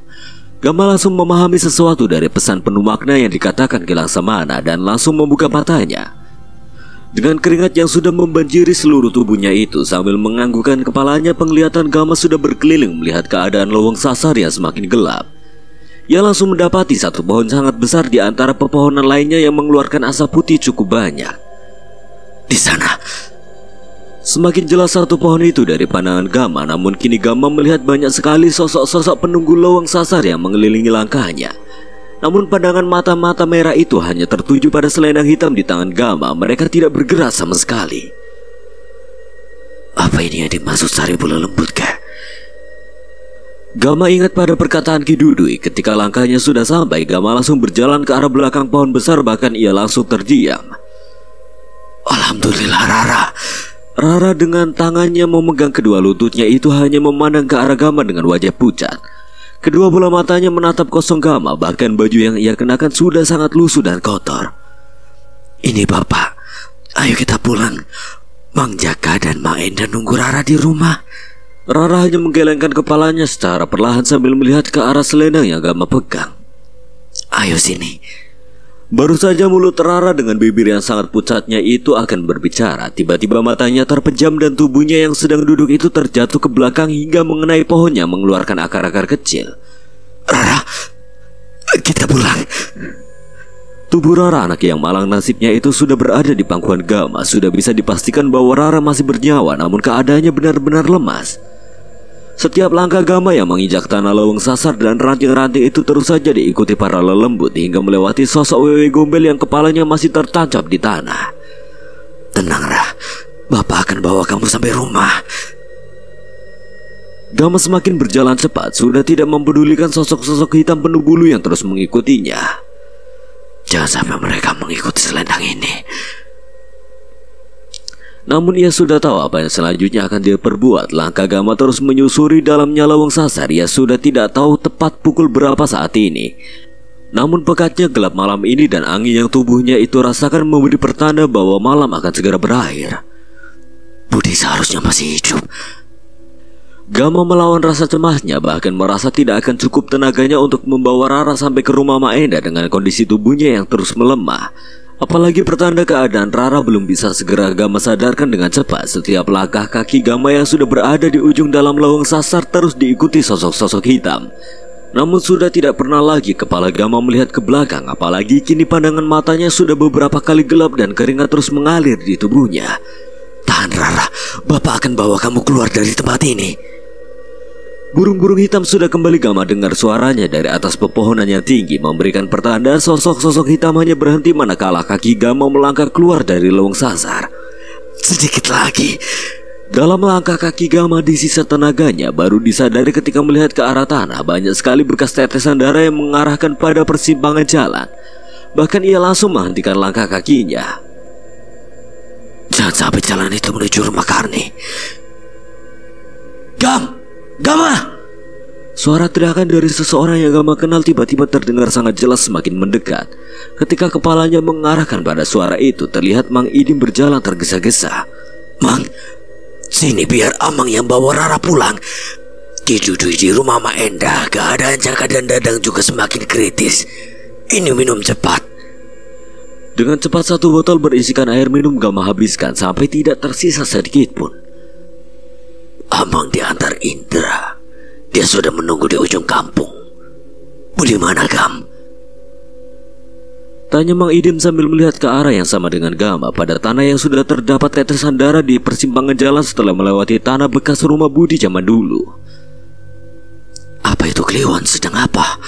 Gama langsung memahami sesuatu dari pesan penuh makna yang dikatakan Kilang Samana dan langsung membuka matanya. Dengan keringat yang sudah membanjiri seluruh tubuhnya itu, sambil menganggukkan kepalanya, penglihatan Gama sudah berkeliling melihat keadaan lowong sasar yang semakin gelap. Ia langsung mendapati satu pohon sangat besar di antara pepohonan lainnya yang mengeluarkan asap putih cukup banyak. Di sana. Semakin jelas satu pohon itu dari pandangan Gama, namun kini Gama melihat banyak sekali sosok-sosok penunggu lowong sasar yang mengelilingi langkahnya. Namun pandangan mata-mata merah itu hanya tertuju pada selendang hitam di tangan Gama. Mereka tidak bergerak sama sekali. Apa ini yang dimaksud Sari Bola Lembut, kah? Gama ingat pada perkataan Ki Dudui. Ketika langkahnya sudah sampai, Gama langsung berjalan ke arah belakang pohon besar. Bahkan ia langsung terdiam. Alhamdulillah, Rara. Rara dengan tangannya memegang kedua lututnya itu hanya memandang ke arah Gama dengan wajah pucat. Kedua bola matanya menatap kosong Gama. Bahkan baju yang ia kenakan sudah sangat lusuh dan kotor. Ini Bapak. Ayo kita pulang. Mang Jaka dan Mang Enda nunggu Rara di rumah. Rara hanya menggelengkan kepalanya secara perlahan sambil melihat ke arah selendang yang Gama pegang. Ayo sini. Baru saja mulut Rara dengan bibir yang sangat pucatnya itu akan berbicara, tiba-tiba matanya terpejam dan tubuhnya yang sedang duduk itu terjatuh ke belakang hingga mengenai pohonnya mengeluarkan akar-akar kecil. Rara, kita pulang. Tubuh Rara, anak yang malang nasibnya itu, sudah berada di pangkuan Gama. Sudah bisa dipastikan bahwa Rara masih bernyawa, namun keadaannya benar-benar lemas. Setiap langkah Gama yang menginjak tanah lowong sasar dan ranting-ranting itu terus saja diikuti para lelembut hingga melewati sosok Wewe Gombel yang kepalanya masih tertancap di tanah. Tenang, Ra. Bapak akan bawa kamu sampai rumah. Gama semakin berjalan cepat, sudah tidak mempedulikan sosok-sosok hitam penuh bulu yang terus mengikutinya. Jangan sampai mereka mengikuti selendang ini. Namun ia sudah tahu apa yang selanjutnya akan dia perbuat. Langkah Gama terus menyusuri dalamnya lowong sasar. Ia sudah tidak tahu tepat pukul berapa saat ini. Namun pekatnya gelap malam ini dan angin yang tubuhnya itu rasakan memberi pertanda bahwa malam akan segera berakhir. Budi seharusnya masih hidup. Gama melawan rasa cemasnya, bahkan merasa tidak akan cukup tenaganya untuk membawa Rara sampai ke rumah Maenda dengan kondisi tubuhnya yang terus melemah. Apalagi pertanda keadaan Rara belum bisa segera Gama sadarkan dengan cepat. Setiap langkah kaki Gama yang sudah berada di ujung dalam lowong sasar terus diikuti sosok-sosok hitam. Namun sudah tidak pernah lagi kepala Gama melihat ke belakang. Apalagi kini pandangan matanya sudah beberapa kali gelap dan keringat terus mengalir di tubuhnya. Tahan, Rara. Bapak akan bawa kamu keluar dari tempat ini. Burung-burung hitam sudah kembali. Gama dengar suaranya dari atas pepohonan yang tinggi, memberikan pertanda sosok-sosok hitam hanya berhenti manakala kaki Gama melangkah keluar dari lowong sasar. Sedikit lagi. Dalam langkah kaki Gama di sisa tenaganya baru disadari ketika melihat ke arah tanah. Banyak sekali bekas tetesan darah yang mengarahkan pada persimpangan jalan. Bahkan ia langsung menghentikan langkah kakinya. Jangan sampai jalan itu menuju rumah Karni. Gama! Suara teriakan dari seseorang yang Gama kenal tiba-tiba terdengar sangat jelas semakin mendekat. Ketika kepalanya mengarahkan pada suara itu, terlihat Mang Idim berjalan tergesa-gesa. Mang, sini biar Amang yang bawa Rara pulang. Ki Dudui di rumah Maenda, keadaan Jaka dan Dadang juga semakin kritis. Ini minum cepat. Dengan cepat satu botol berisikan air minum Gama habiskan sampai tidak tersisa sedikit pun. Amang diantar Indra. Dia sudah menunggu di ujung kampung. Di mana, Gam? Tanya Mang Idim sambil melihat ke arah yang sama dengan Gama. Pada tanah yang sudah terdapat tetesan darah di persimpangan jalan setelah melewati tanah bekas rumah Budi zaman dulu. Apa itu Kliwon sedang apa?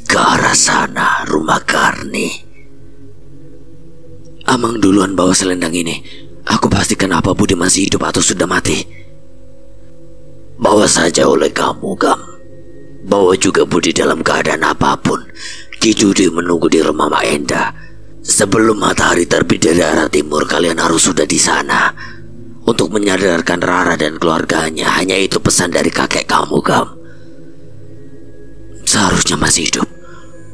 Ke arah sana, rumah Karni. Amang duluan bawa selendang ini. Aku pastikan apa Budi masih hidup atau sudah mati. Bawa saja oleh kamu, Gam. Bawa juga Budi dalam keadaan apapun. Ki Dudui menunggu di rumah Maenda. Sebelum matahari terbit dari arah timur, kalian harus sudah di sana. untuk menyadarkan Rara dan keluarganya. Hanya itu pesan dari kakek kamu, Gam. Seharusnya masih hidup.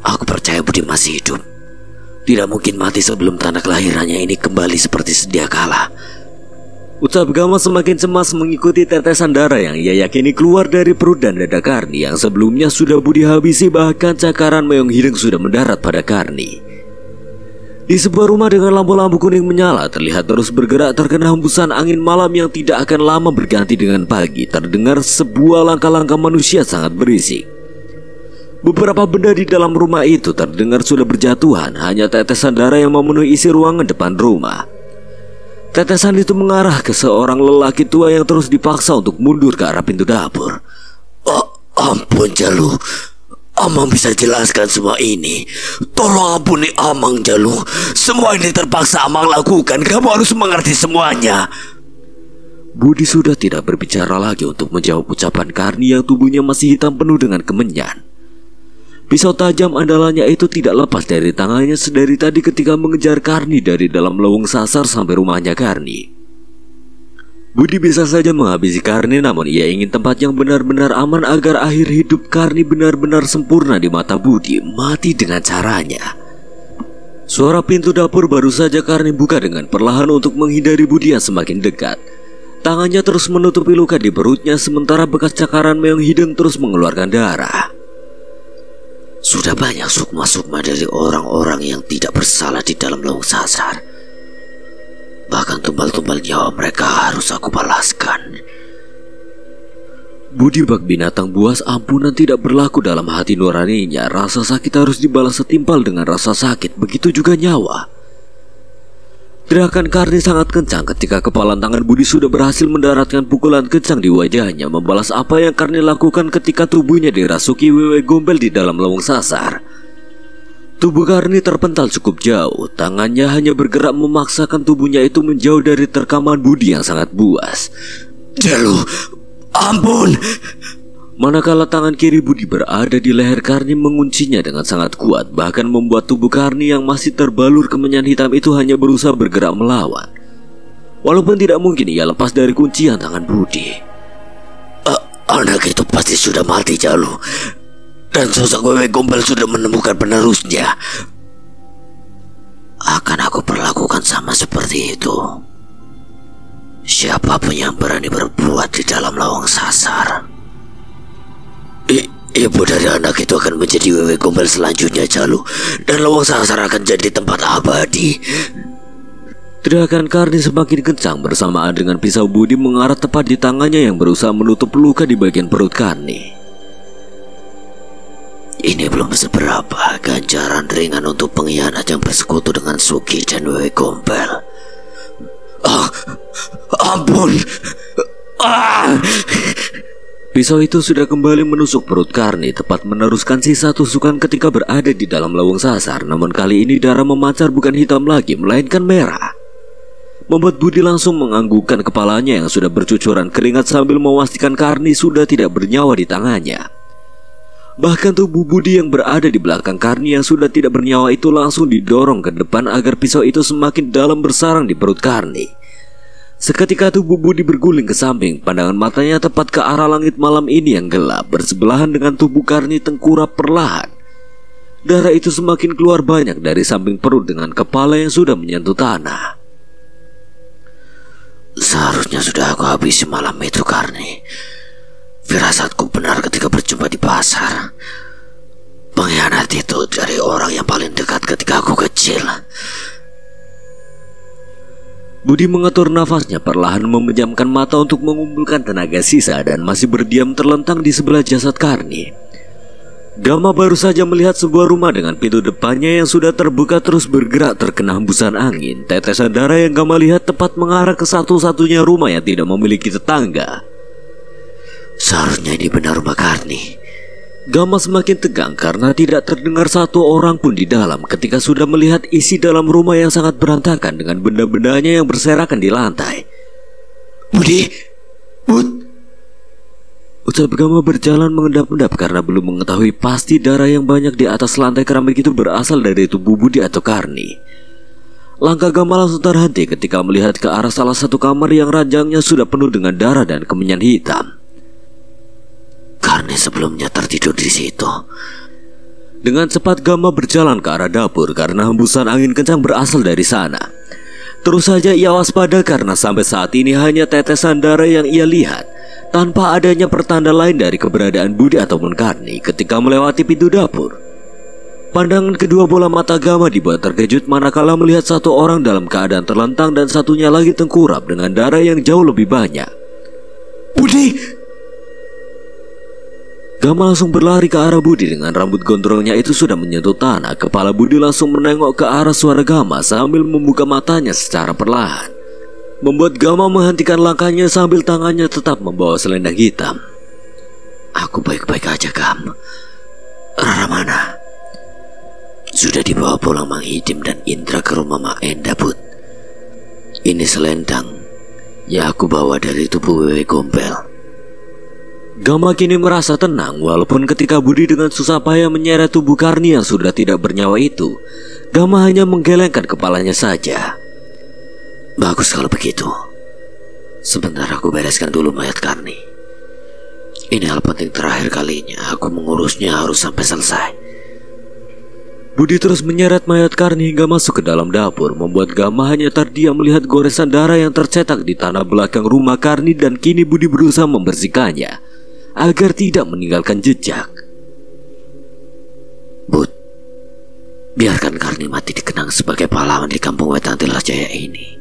Aku percaya Budi masih hidup. Tidak mungkin mati sebelum tanda kelahirannya ini kembali seperti sedia kala. Ucap Gama semakin cemas mengikuti tetesan darah yang ia yakini keluar dari perut dan dada Karni yang sebelumnya sudah Budi habisi. Bahkan cakaran Meong Hideng sudah mendarat pada Karni. Di sebuah rumah dengan lampu-lampu kuning menyala, terlihat terus bergerak terkena hembusan angin malam yang tidak akan lama berganti dengan pagi. Terdengar sebuah langkah-langkah manusia sangat berisik. Beberapa benda di dalam rumah itu terdengar sudah berjatuhan. Hanya tetesan darah yang memenuhi isi ruangan depan rumah. Tetesan itu mengarah ke seorang lelaki tua yang terus dipaksa untuk mundur ke arah pintu dapur. Ampun Jalu, Amang bisa jelaskan semua ini. Tolong ampuni Amang, Jalu. Semua ini terpaksa Amang lakukan. Kamu harus mengerti semuanya. Budi sudah tidak berbicara lagi untuk menjawab ucapan Karni yang tubuhnya masih hitam penuh dengan kemenyan. Pisau tajam andalannya itu tidak lepas dari tangannya sedari tadi ketika mengejar Karni dari dalam lewung sasar sampai rumahnya Karni. Budi bisa saja menghabisi Karni, namun ia ingin tempat yang benar-benar aman agar akhir hidup Karni benar-benar sempurna di mata Budi. Mati dengan caranya. Suara pintu dapur baru saja Karni buka dengan perlahan untuk menghindari Budi yang semakin dekat. Tangannya terus menutupi luka di perutnya sementara bekas cakaran Meong Hideng terus mengeluarkan darah. Sudah banyak sukma-sukma dari orang-orang yang tidak bersalah di dalam lewung sasar. Bahkan tumbal-tumbal nyawa mereka harus aku balaskan. Budi bak binatang buas ampunan tidak berlaku dalam hati nuraninya. Rasa sakit harus dibalas setimpal dengan rasa sakit. Begitu juga nyawa. Gerakan Karni sangat kencang ketika kepalan tangan Budi sudah berhasil mendaratkan pukulan kencang di wajahnya, membalas apa yang Karni lakukan ketika tubuhnya dirasuki wewe gombel di dalam lewung sasar. Tubuh Karni terpental cukup jauh, tangannya hanya bergerak memaksakan tubuhnya itu menjauh dari terkaman Budi yang sangat buas. Jalu, ampun! Manakala tangan kiri Budi berada di leher Karni menguncinya dengan sangat kuat, bahkan membuat tubuh Karni yang masih terbalur kemenyan hitam itu hanya berusaha bergerak melawan. Walaupun tidak mungkin ia lepas dari kuncian tangan Budi. Anak itu pasti sudah mati, Jalu. Dan sosok wewe gombel sudah menemukan penerusnya. Akan aku perlakukan sama seperti itu. Siapapun yang berani berbuat di dalam lawang sasar. Ibu dari anak itu akan menjadi wewe gombel selanjutnya, Jalu. Dan lawang sasar akan jadi tempat abadi. Teriakan Karni semakin kencang bersamaan dengan pisau Budi mengarah tepat di tangannya yang berusaha menutup luka di bagian perut Karni. Ini belum seberapa ganjaran ringan untuk pengkhianat yang bersekutu dengan Sugi dan wewe gombel. Ampun! Pisau itu sudah kembali menusuk perut Karni, tepat meneruskan sisa tusukan ketika berada di dalam lewung sasar. Namun kali ini darah memancar bukan hitam lagi, melainkan merah. Membuat Budi langsung menganggukkan kepalanya yang sudah bercucuran keringat sambil memastikan Karni sudah tidak bernyawa di tangannya. Bahkan tubuh Budi yang berada di belakang Karni yang sudah tidak bernyawa itu langsung didorong ke depan agar pisau itu semakin dalam bersarang di perut Karni. Seketika tubuh Budi berguling ke samping, pandangan matanya tepat ke arah langit malam ini yang gelap, bersebelahan dengan tubuh Karni tengkurap perlahan. Darah itu semakin keluar banyak dari samping perut dengan kepala yang sudah menyentuh tanah. Seharusnya sudah aku habisi malam itu, Karni. Firasatku benar ketika berjumpa di pasar. Pengkhianat itu dari orang yang paling dekat ketika aku kecil. Budi mengatur nafasnya perlahan memejamkan mata untuk mengumpulkan tenaga sisa dan masih berdiam terlentang di sebelah jasad Karni. Gama baru saja melihat sebuah rumah dengan pintu depannya yang sudah terbuka terus bergerak terkena hembusan angin. Tetesan darah yang Gama lihat tepat mengarah ke satu-satunya rumah yang tidak memiliki tetangga. Seharusnya ini benar rumah Karni. Gama semakin tegang karena tidak terdengar satu orang pun di dalam ketika sudah melihat isi dalam rumah yang sangat berantakan dengan benda-bendanya yang berserakan di lantai. Budi, Bud. Ucap Gama berjalan mengendap-endap karena belum mengetahui pasti darah yang banyak di atas lantai keramik itu berasal dari tubuh Budi atau Karni. Langkah Gama langsung terhenti ketika melihat ke arah salah satu kamar yang ranjangnya sudah penuh dengan darah dan kemenyan hitam. Karni sebelumnya tertidur di situ. Dengan cepat Gama berjalan ke arah dapur karena hembusan angin kencang berasal dari sana. Terus saja ia waspada karena sampai saat ini hanya tetesan darah yang ia lihat, tanpa adanya pertanda lain dari keberadaan Budi ataupun Karni ketika melewati pintu dapur. Pandangan kedua bola mata Gama dibuat terkejut manakala melihat satu orang dalam keadaan terlentang dan satunya lagi tengkurap dengan darah yang jauh lebih banyak. Budi! Gama langsung berlari ke arah Budi dengan rambut gondrongnya itu sudah menyentuh tanah. Kepala Budi langsung menengok ke arah suara Gama sambil membuka matanya secara perlahan, membuat Gama menghentikan langkahnya sambil tangannya tetap membawa selendang hitam. Aku baik-baik aja, Gam. Rara mana? Sudah dibawa pulang Mang Hidim dan Indra ke rumah Mak Enda, Bud. Ini selendang yang aku bawa dari tubuh Wewe Gombel. Gama kini merasa tenang walaupun ketika Budi dengan susah payah menyeret tubuh Karni yang sudah tidak bernyawa itu. Gama hanya menggelengkan kepalanya saja. Bagus kalau begitu. Sebentar aku bereskan dulu mayat Karni. Ini hal penting terakhir kalinya. Aku mengurusnya harus sampai selesai. Budi terus menyeret mayat Karni hingga masuk ke dalam dapur, membuat Gama hanya terdiam melihat goresan darah yang tercetak di tanah belakang rumah Karni. Dan kini Budi berusaha membersihkannya agar tidak meninggalkan jejak. Bud, biarkan Karni mati dikenang sebagai pahlawan di kampung Wetan Telah Jaya ini.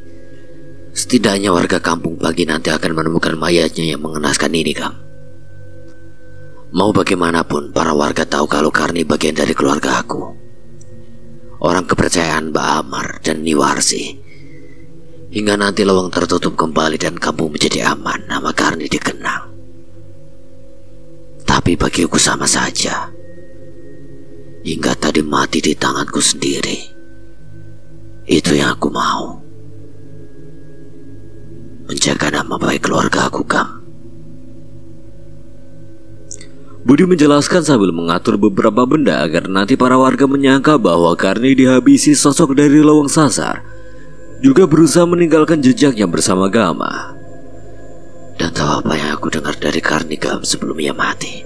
Setidaknya warga kampung pagi nanti akan menemukan mayatnya yang mengenaskan ini, Kam. Mau bagaimanapun, para warga tahu kalau Karni bagian dari keluarga aku. Orang kepercayaan Mbak Amar dan Niwarsi. Hingga nanti lowong tertutup kembali dan kampung menjadi aman, nama Karni dikenang. Tapi bagiku sama saja. Hingga tadi mati di tanganku sendiri. Itu yang aku mau. Menjaga nama baik keluarga aku, Kam. Budi menjelaskan sambil mengatur beberapa benda agar nanti para warga menyangka bahwa Karni dihabisi sosok dari Lowong Sasar. Juga berusaha meninggalkan jejaknya bersama Gama. Dan tahu apa yang aku dengar dari Karni, Gam, sebelum ia mati?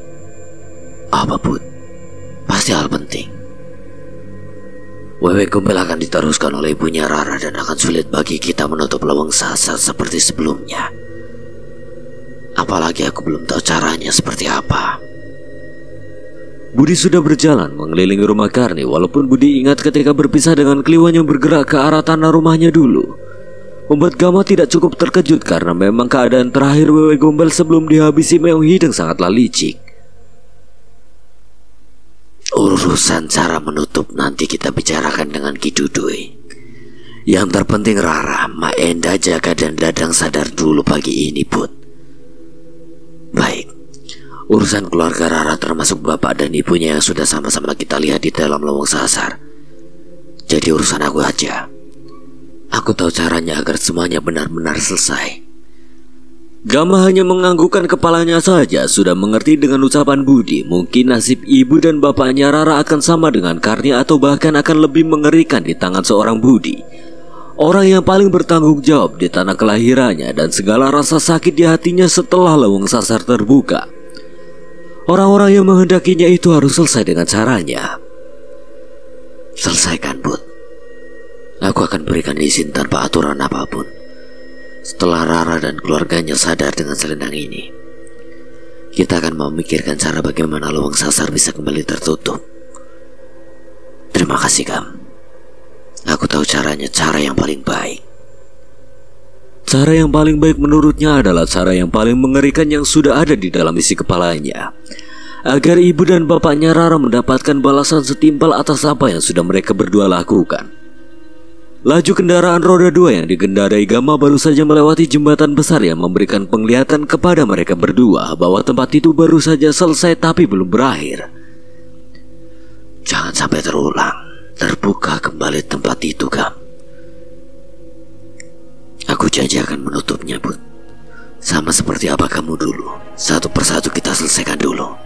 Apa, Bud? Pasti hal penting. Wewe Gombel akan diteruskan oleh ibunya Rara dan akan sulit bagi kita menutup Lowong Sasar seperti sebelumnya. Apalagi aku belum tahu caranya seperti apa. Budi sudah berjalan mengelilingi rumah Karni walaupun Budi ingat ketika berpisah dengan Kliwon yang bergerak ke arah tanah rumahnya dulu. Membuat Gama tidak cukup terkejut karena memang keadaan terakhir Wewe Gombel sebelum dihabisi Meong Hideng sangatlah licik. Urusan cara menutup nanti kita bicarakan dengan Ki Dudui. Yang terpenting Rara, Mak Enda, Jaga dan Dadang sadar dulu pagi ini, Bud. Baik, urusan keluarga Rara termasuk bapak dan ibunya yang sudah sama-sama kita lihat di dalam Lowong Sasar. Jadi urusan aku aja. Aku tahu caranya agar semuanya benar-benar selesai. Gama hanya menganggukkan kepalanya saja, sudah mengerti dengan ucapan Budi. Mungkin nasib ibu dan bapaknya Rara akan sama dengan Karni atau bahkan akan lebih mengerikan di tangan seorang Budi. Orang yang paling bertanggung jawab di tanah kelahirannya dan segala rasa sakit di hatinya setelah Lowong Sasar terbuka. Orang-orang yang menghendakinya itu harus selesai dengan caranya. Selesaikan, Bud. Aku akan berikan izin tanpa aturan apapun. Setelah Rara dan keluarganya sadar dengan selendang ini, kita akan memikirkan cara bagaimana Lowong Sasar bisa kembali tertutup. Terima kasih, Kam. Aku tahu caranya, cara yang paling baik. Cara yang paling baik menurutnya adalah cara yang paling mengerikan yang sudah ada di dalam isi kepalanya. Agar ibu dan bapaknya Rara mendapatkan balasan setimpal atas apa yang sudah mereka berdua lakukan. Laju kendaraan roda 2 yang digendarai Gama baru saja melewati jembatan besar yang memberikan penglihatan kepada mereka berdua bahwa tempat itu baru saja selesai tapi belum berakhir. Jangan sampai terulang, terbuka kembali tempat itu, Gam. Aku janji akan menutupnya, Bud. Sama seperti apa kamu dulu. Satu persatu kita selesaikan dulu.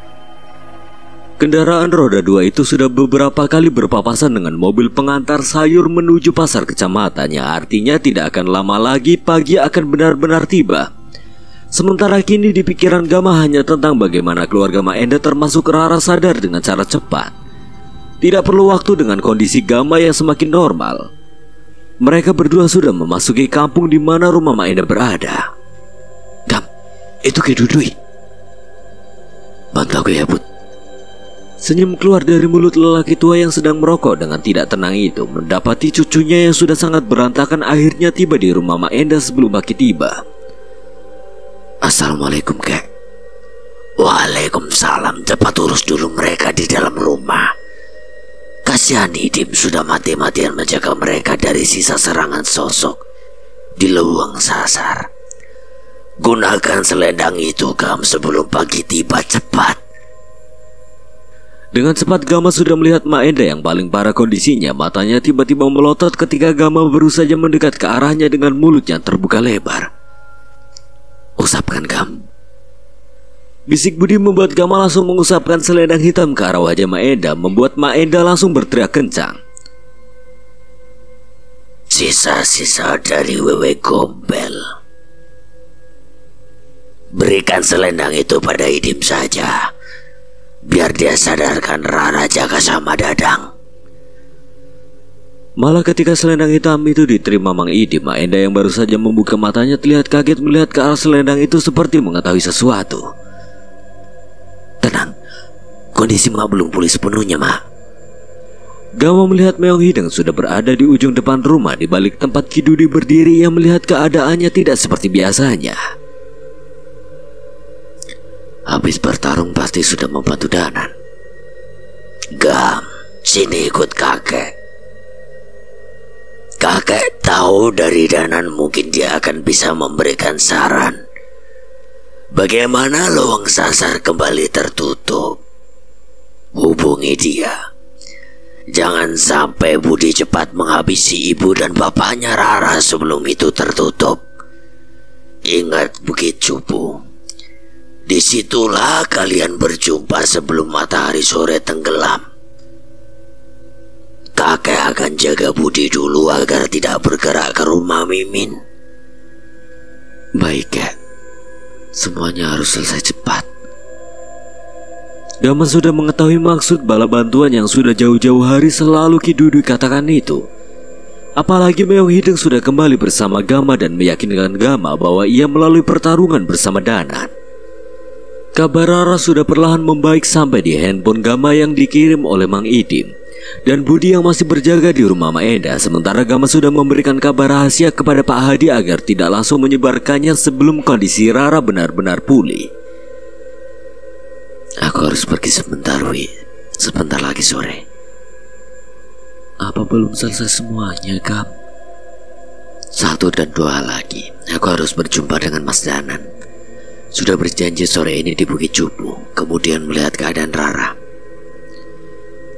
Kendaraan roda 2 itu sudah beberapa kali berpapasan dengan mobil pengantar sayur menuju pasar kecamatan, yang artinya tidak akan lama lagi pagi akan benar-benar tiba. Sementara kini di pikiran Gama hanya tentang bagaimana keluarga Maenda termasuk Rara sadar dengan cara cepat. Tidak perlu waktu dengan kondisi Gama yang semakin normal. Mereka berdua sudah memasuki kampung di mana rumah Maenda berada. Gam, itu Ki Dudui. Bantu aku ya, Bud. Senyum keluar dari mulut lelaki tua yang sedang merokok dengan tidak tenang itu. Mendapati cucunya yang sudah sangat berantakan akhirnya tiba di rumah Maenda sebelum pagi tiba. Assalamualaikum, Kek. Waalaikumsalam. Cepat urus dulu mereka di dalam rumah. Kasihan Idim sudah mati-matian menjaga mereka dari sisa serangan sosok di Leweng Sasar. Gunakan selendang itu, Gam, sebelum pagi tiba, cepat. Dengan cepat Gama sudah melihat Maenda yang paling parah kondisinya. Matanya tiba-tiba melotot ketika Gama baru saja mendekat ke arahnya dengan mulut yang terbuka lebar. Usapkan, Gam. Bisik Budi membuat Gama langsung mengusapkan selendang hitam ke arah wajah Maenda, membuat Maenda langsung berteriak kencang. Sisa-sisa dari Wewe Gombel. Berikan selendang itu pada Idim saja, biar dia sadarkan Rara Jaka sama Dadang. Malah ketika selendang hitam itu diterima Mang Idim, Maenda yang baru saja membuka matanya terlihat kaget melihat ke arah selendang itu seperti mengetahui sesuatu. Tenang, kondisi Mak belum pulih sepenuhnya, Mak. Gama melihat Meong Hideng sudah berada di ujung depan rumah di balik tempat Ki Dudi berdiri yang melihat keadaannya tidak seperti biasanya. Habis bertarung pasti sudah membantu Danan. Gam, sini ikut kakek. Kakek tahu dari Danan mungkin dia akan bisa memberikan saran bagaimana Leweng Sasar kembali tertutup. Hubungi dia. Jangan sampai Budi cepat menghabisi ibu dan bapaknya Rara sebelum itu tertutup. Ingat Bukit Cupu. Disitulah kalian berjumpa sebelum matahari sore tenggelam. Kakek akan jaga Budi dulu agar tidak bergerak ke rumah Mimin. Baik, Kek. Semuanya harus selesai cepat. Gama sudah mengetahui maksud bala bantuan yang sudah jauh-jauh hari selalu Ki Dudi katakan itu. Apalagi Meong Hideng sudah kembali bersama Gama dan meyakinkan Gama bahwa ia melalui pertarungan bersama Danan. Kabar Rara sudah perlahan membaik sampai di handphone Gama yang dikirim oleh Mang Idim dan Budi yang masih berjaga di rumah Maenda. Sementara Gama sudah memberikan kabar rahasia kepada Pak Hadi agar tidak langsung menyebarkannya sebelum kondisi Rara benar-benar pulih. Aku harus pergi sebentar, Wi. Sebentar lagi sore. Apa belum selesai semuanya, Gam? 1 dan 2 lagi. Aku harus berjumpa dengan Mas Danan. Sudah berjanji sore ini di Bukit Cupu, kemudian melihat keadaan Rara.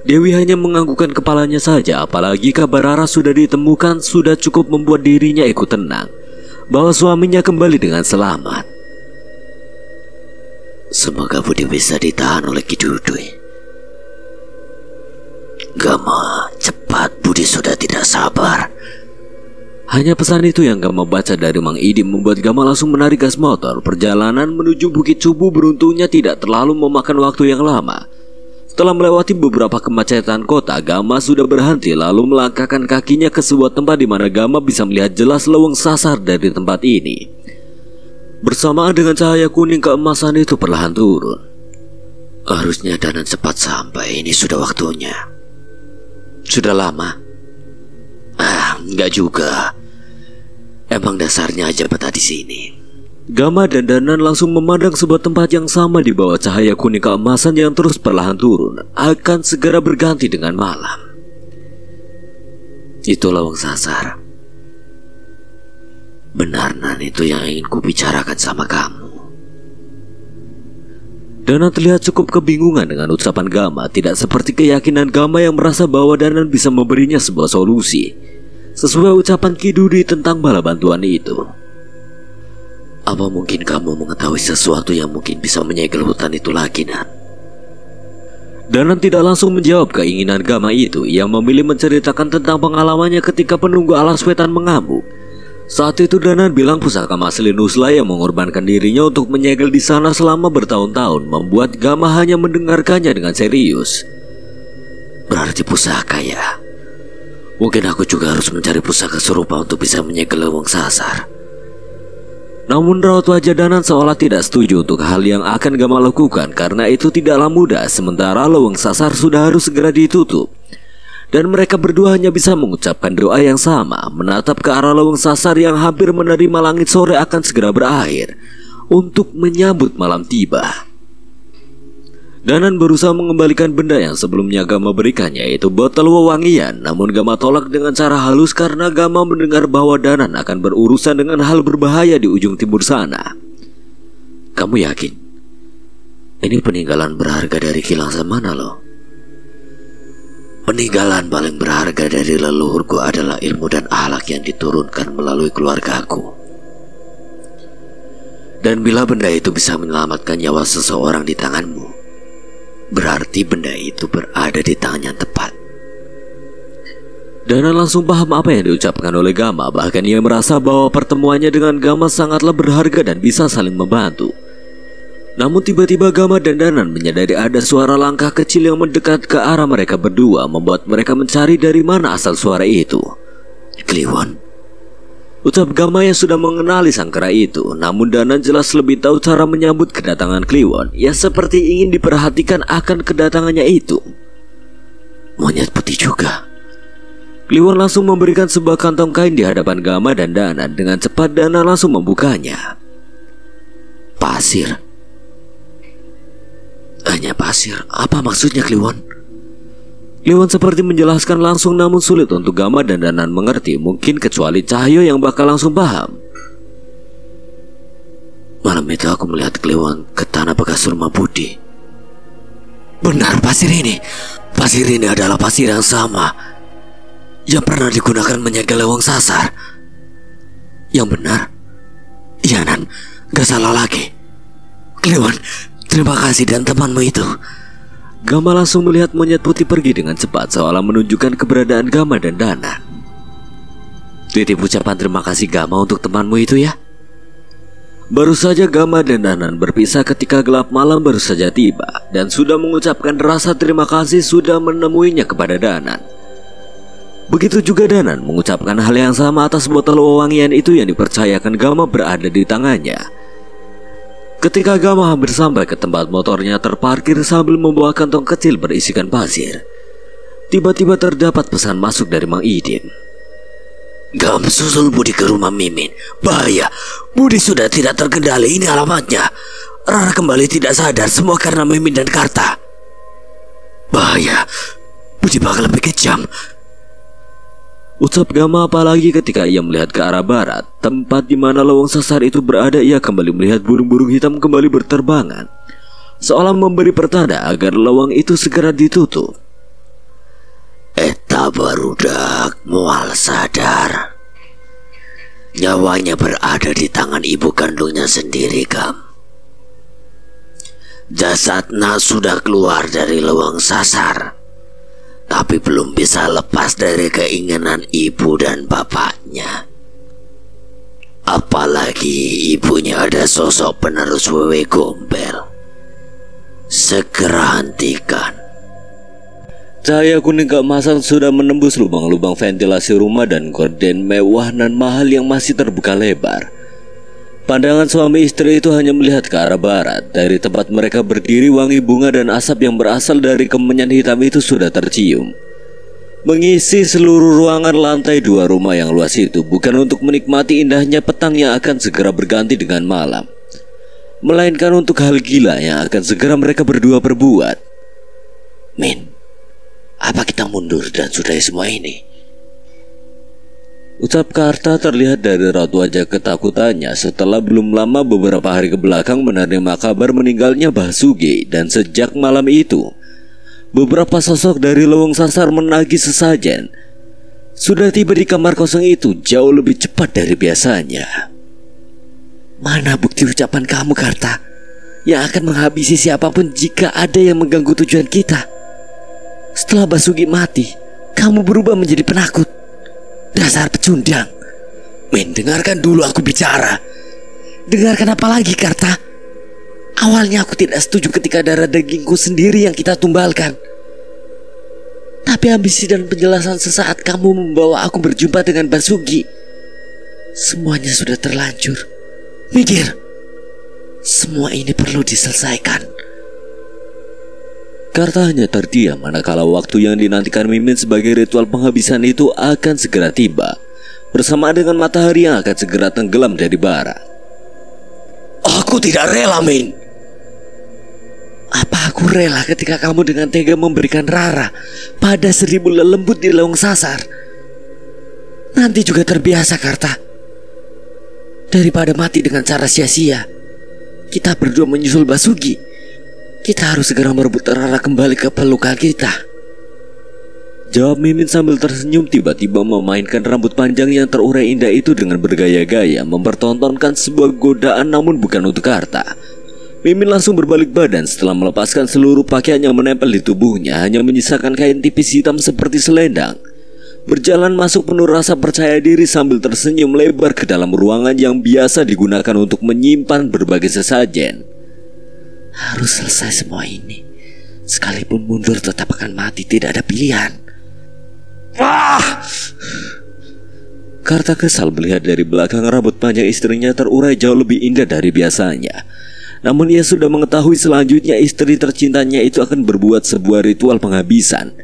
Dewi hanya menganggukkan kepalanya saja, apalagi kabar Rara sudah ditemukan sudah cukup membuat dirinya ikut tenang bahwa suaminya kembali dengan selamat. Semoga Budi bisa ditahan oleh Ki Dudui. Gama, cepat, Budi sudah tidak sabar. Hanya pesan itu yang Gama baca dari Mang Idim membuat Gama langsung menarik gas motor. Perjalanan menuju Bukit Cupu beruntungnya tidak terlalu memakan waktu yang lama. Setelah melewati beberapa kemacetan kota, Gama sudah berhenti lalu melangkahkan kakinya ke sebuah tempat di mana Gama bisa melihat jelas Leweng Sasar dari tempat ini. Bersamaan dengan cahaya kuning keemasan itu perlahan turun. Harusnya Danan cepat sampai, ini sudah waktunya. Sudah lama? Enggak juga. Emang dasarnya aja betah di sini. Gama dan Danan langsung memandang sebuah tempat yang sama di bawah cahaya kuning keemasan yang terus perlahan turun, akan segera berganti dengan malam. Itu Leweng Sasar. Benar, Nan, itu yang ingin kubicarakan sama kamu. Danan terlihat cukup kebingungan dengan ucapan Gama. Tidak seperti keyakinan Gama yang merasa bahwa Danan bisa memberinya sebuah solusi sesuai ucapan Ki Dudi tentang bala bantuan itu. Apa mungkin kamu mengetahui sesuatu yang mungkin bisa menyegel hutan itu lagi, Nan? Danan tidak langsung menjawab keinginan Gama itu. Ia memilih menceritakan tentang pengalamannya ketika penunggu alas wetan mengamuk. Saat itu Danan bilang pusaka Masli Nusla yang mengorbankan dirinya untuk menyegel di sana selama bertahun-tahun membuat Gama hanya mendengarkannya dengan serius. Berarti pusaka ya. Mungkin aku juga harus mencari pusaka serupa untuk bisa menyegel Leweng Sasar. Namun raut wajah Danan seolah tidak setuju untuk hal yang akan Gama lakukan karena itu tidaklah mudah, sementara Leweng Sasar sudah harus segera ditutup. Dan mereka berdua hanya bisa mengucapkan doa yang sama, menatap ke arah Leweng Sasar yang hampir menerima langit sore akan segera berakhir untuk menyambut malam tiba. Danan berusaha mengembalikan benda yang sebelumnya Gama berikannya, yaitu botol wewangian. Namun Gama tolak dengan cara halus karena Gama mendengar bahwa Danan akan berurusan dengan hal berbahaya di ujung timur sana. Kamu yakin? Ini peninggalan berharga dari kilang mana loh? Peninggalan paling berharga dari leluhurku adalah ilmu dan akhlak yang diturunkan melalui keluargaku. Dan bila benda itu bisa menyelamatkan nyawa seseorang di tanganmu, berarti benda itu berada di tangan yang tepat. Danan langsung paham apa yang diucapkan oleh Gama. Bahkan ia merasa bahwa pertemuannya dengan Gama sangatlah berharga dan bisa saling membantu. Namun tiba-tiba Gama dan Danan menyadari ada suara langkah kecil yang mendekat ke arah mereka berdua, membuat mereka mencari dari mana asal suara itu. Kliwon, ucap Gama yang sudah mengenali sang kera itu. Namun Danan jelas lebih tahu cara menyambut kedatangan Kliwon. Ia seperti ingin diperhatikan akan kedatangannya itu. Monyet putih juga. Kliwon langsung memberikan sebuah kantong kain di hadapan Gama dan Danan. Dengan cepat Danan langsung membukanya. Pasir. Hanya pasir. Apa maksudnya Kliwon? Kliwon seperti menjelaskan langsung, namun sulit untuk Gama dan Danan mengerti, mungkin kecuali Cahyo yang bakal langsung paham. Malam itu aku melihat Kliwon ke tanah bekas rumah Budi. Benar, pasir ini. Pasir ini adalah pasir yang sama yang pernah digunakan menyegel Leweng Sasar. Yang benar. Iya Nan, gak salah lagi. Kliwon, terima kasih dan temanmu itu. Gama langsung melihat monyet putih pergi dengan cepat, seolah menunjukkan keberadaan Gama dan Danan. Titip ucapan terima kasih Gama untuk temanmu itu ya. Baru saja Gama dan Danan berpisah ketika gelap malam baru saja tiba, dan sudah mengucapkan rasa terima kasih sudah menemuinya kepada Danan. Begitu juga Danan mengucapkan hal yang sama atas botol wewangian itu yang dipercayakan Gama berada di tangannya. Ketika Gama hampir sampai ke tempat motornya terparkir sambil membawa kantong kecil berisikan pasir, tiba-tiba terdapat pesan masuk dari Mang Idin. Gam susul Budi ke rumah Mimin. Bahaya, Budi sudah tidak terkendali, ini alamatnya. Rara kembali tidak sadar, semua karena Mimin dan Karta. Bahaya, Budi bakal lebih kejam, ucap Gama, apalagi ketika ia melihat ke arah barat, tempat di mana Leweng Sasar itu berada. Ia kembali melihat burung-burung hitam kembali berterbangan, seolah memberi pertanda agar lewang itu segera ditutup. Eta barudak mual sadar. Nyawanya berada di tangan ibu kandungnya sendiri, Gam. Jasadnya sudah keluar dari Leweng Sasar, tapi belum bisa lepas dari keinginan ibu dan bapaknya. Apalagi ibunya ada sosok penerus Wewe Gombel. Segera hentikan. Cahaya kuning keemasan sudah menembus lubang-lubang ventilasi rumah dan gorden mewah dan mahal yang masih terbuka lebar. Pandangan suami istri itu hanya melihat ke arah barat. Dari tempat mereka berdiri, wangi bunga dan asap yang berasal dari kemenyan hitam itu sudah tercium, mengisi seluruh ruangan lantai 2 rumah yang luas itu. Bukan untuk menikmati indahnya petang yang akan segera berganti dengan malam, melainkan untuk hal gila yang akan segera mereka berdua perbuat. Min, apa kita mundur dan sudahi semua ini? Ucap Karta terlihat dari raut wajah ketakutannya setelah belum lama beberapa hari kebelakang menerima kabar meninggalnya Basugi. Dan sejak malam itu, beberapa sosok dari Leweng Sasar menagih sesajen sudah tiba di kamar kosong itu jauh lebih cepat dari biasanya. Mana bukti ucapan kamu, Karta, yang akan menghabisi siapapun jika ada yang mengganggu tujuan kita? Setelah Basuki mati, kamu berubah menjadi penakut. Dasar pecundang. Min, dengarkan dulu aku bicara. Dengarkan apa lagi, Karta? Awalnya aku tidak setuju ketika darah dagingku sendiri yang kita tumbalkan. Tapi ambisi dan penjelasan sesaat kamu membawa aku berjumpa dengan Basuki. Semuanya sudah terlanjur. Mikir, semua ini perlu diselesaikan. Karta hanya terdiam manakala waktu yang dinantikan Mimin sebagai ritual penghabisan itu akan segera tiba, bersamaan dengan matahari yang akan segera tenggelam dari barat. Aku tidak rela, Min. Apa aku rela ketika kamu dengan tega memberikan Rara pada 1000 lelembut di Leweng Sasar? Nanti juga terbiasa, Karta. Daripada mati dengan cara sia-sia, kita berdua menyusul Basuki. Kita harus segera merebut Rara kembali ke pelukan kita. Jawab Mimin sambil tersenyum, tiba-tiba memainkan rambut panjang yang terurai indah itu dengan bergaya-gaya, mempertontonkan sebuah godaan namun bukan untuk Karta. Mimin langsung berbalik badan setelah melepaskan seluruh pakaian yang menempel di tubuhnya, hanya menyisakan kain tipis hitam seperti selendang. Berjalan masuk penuh rasa percaya diri sambil tersenyum lebar ke dalam ruangan yang biasa digunakan untuk menyimpan berbagai sesajen. Harus selesai semua ini. Sekalipun mundur tetap akan mati, tidak ada pilihan. Karta kesal melihat dari belakang rambut panjang istrinya terurai jauh lebih indah dari biasanya. Namun ia sudah mengetahui selanjutnya istri tercintanya itu akan berbuat sebuah ritual penghabisan.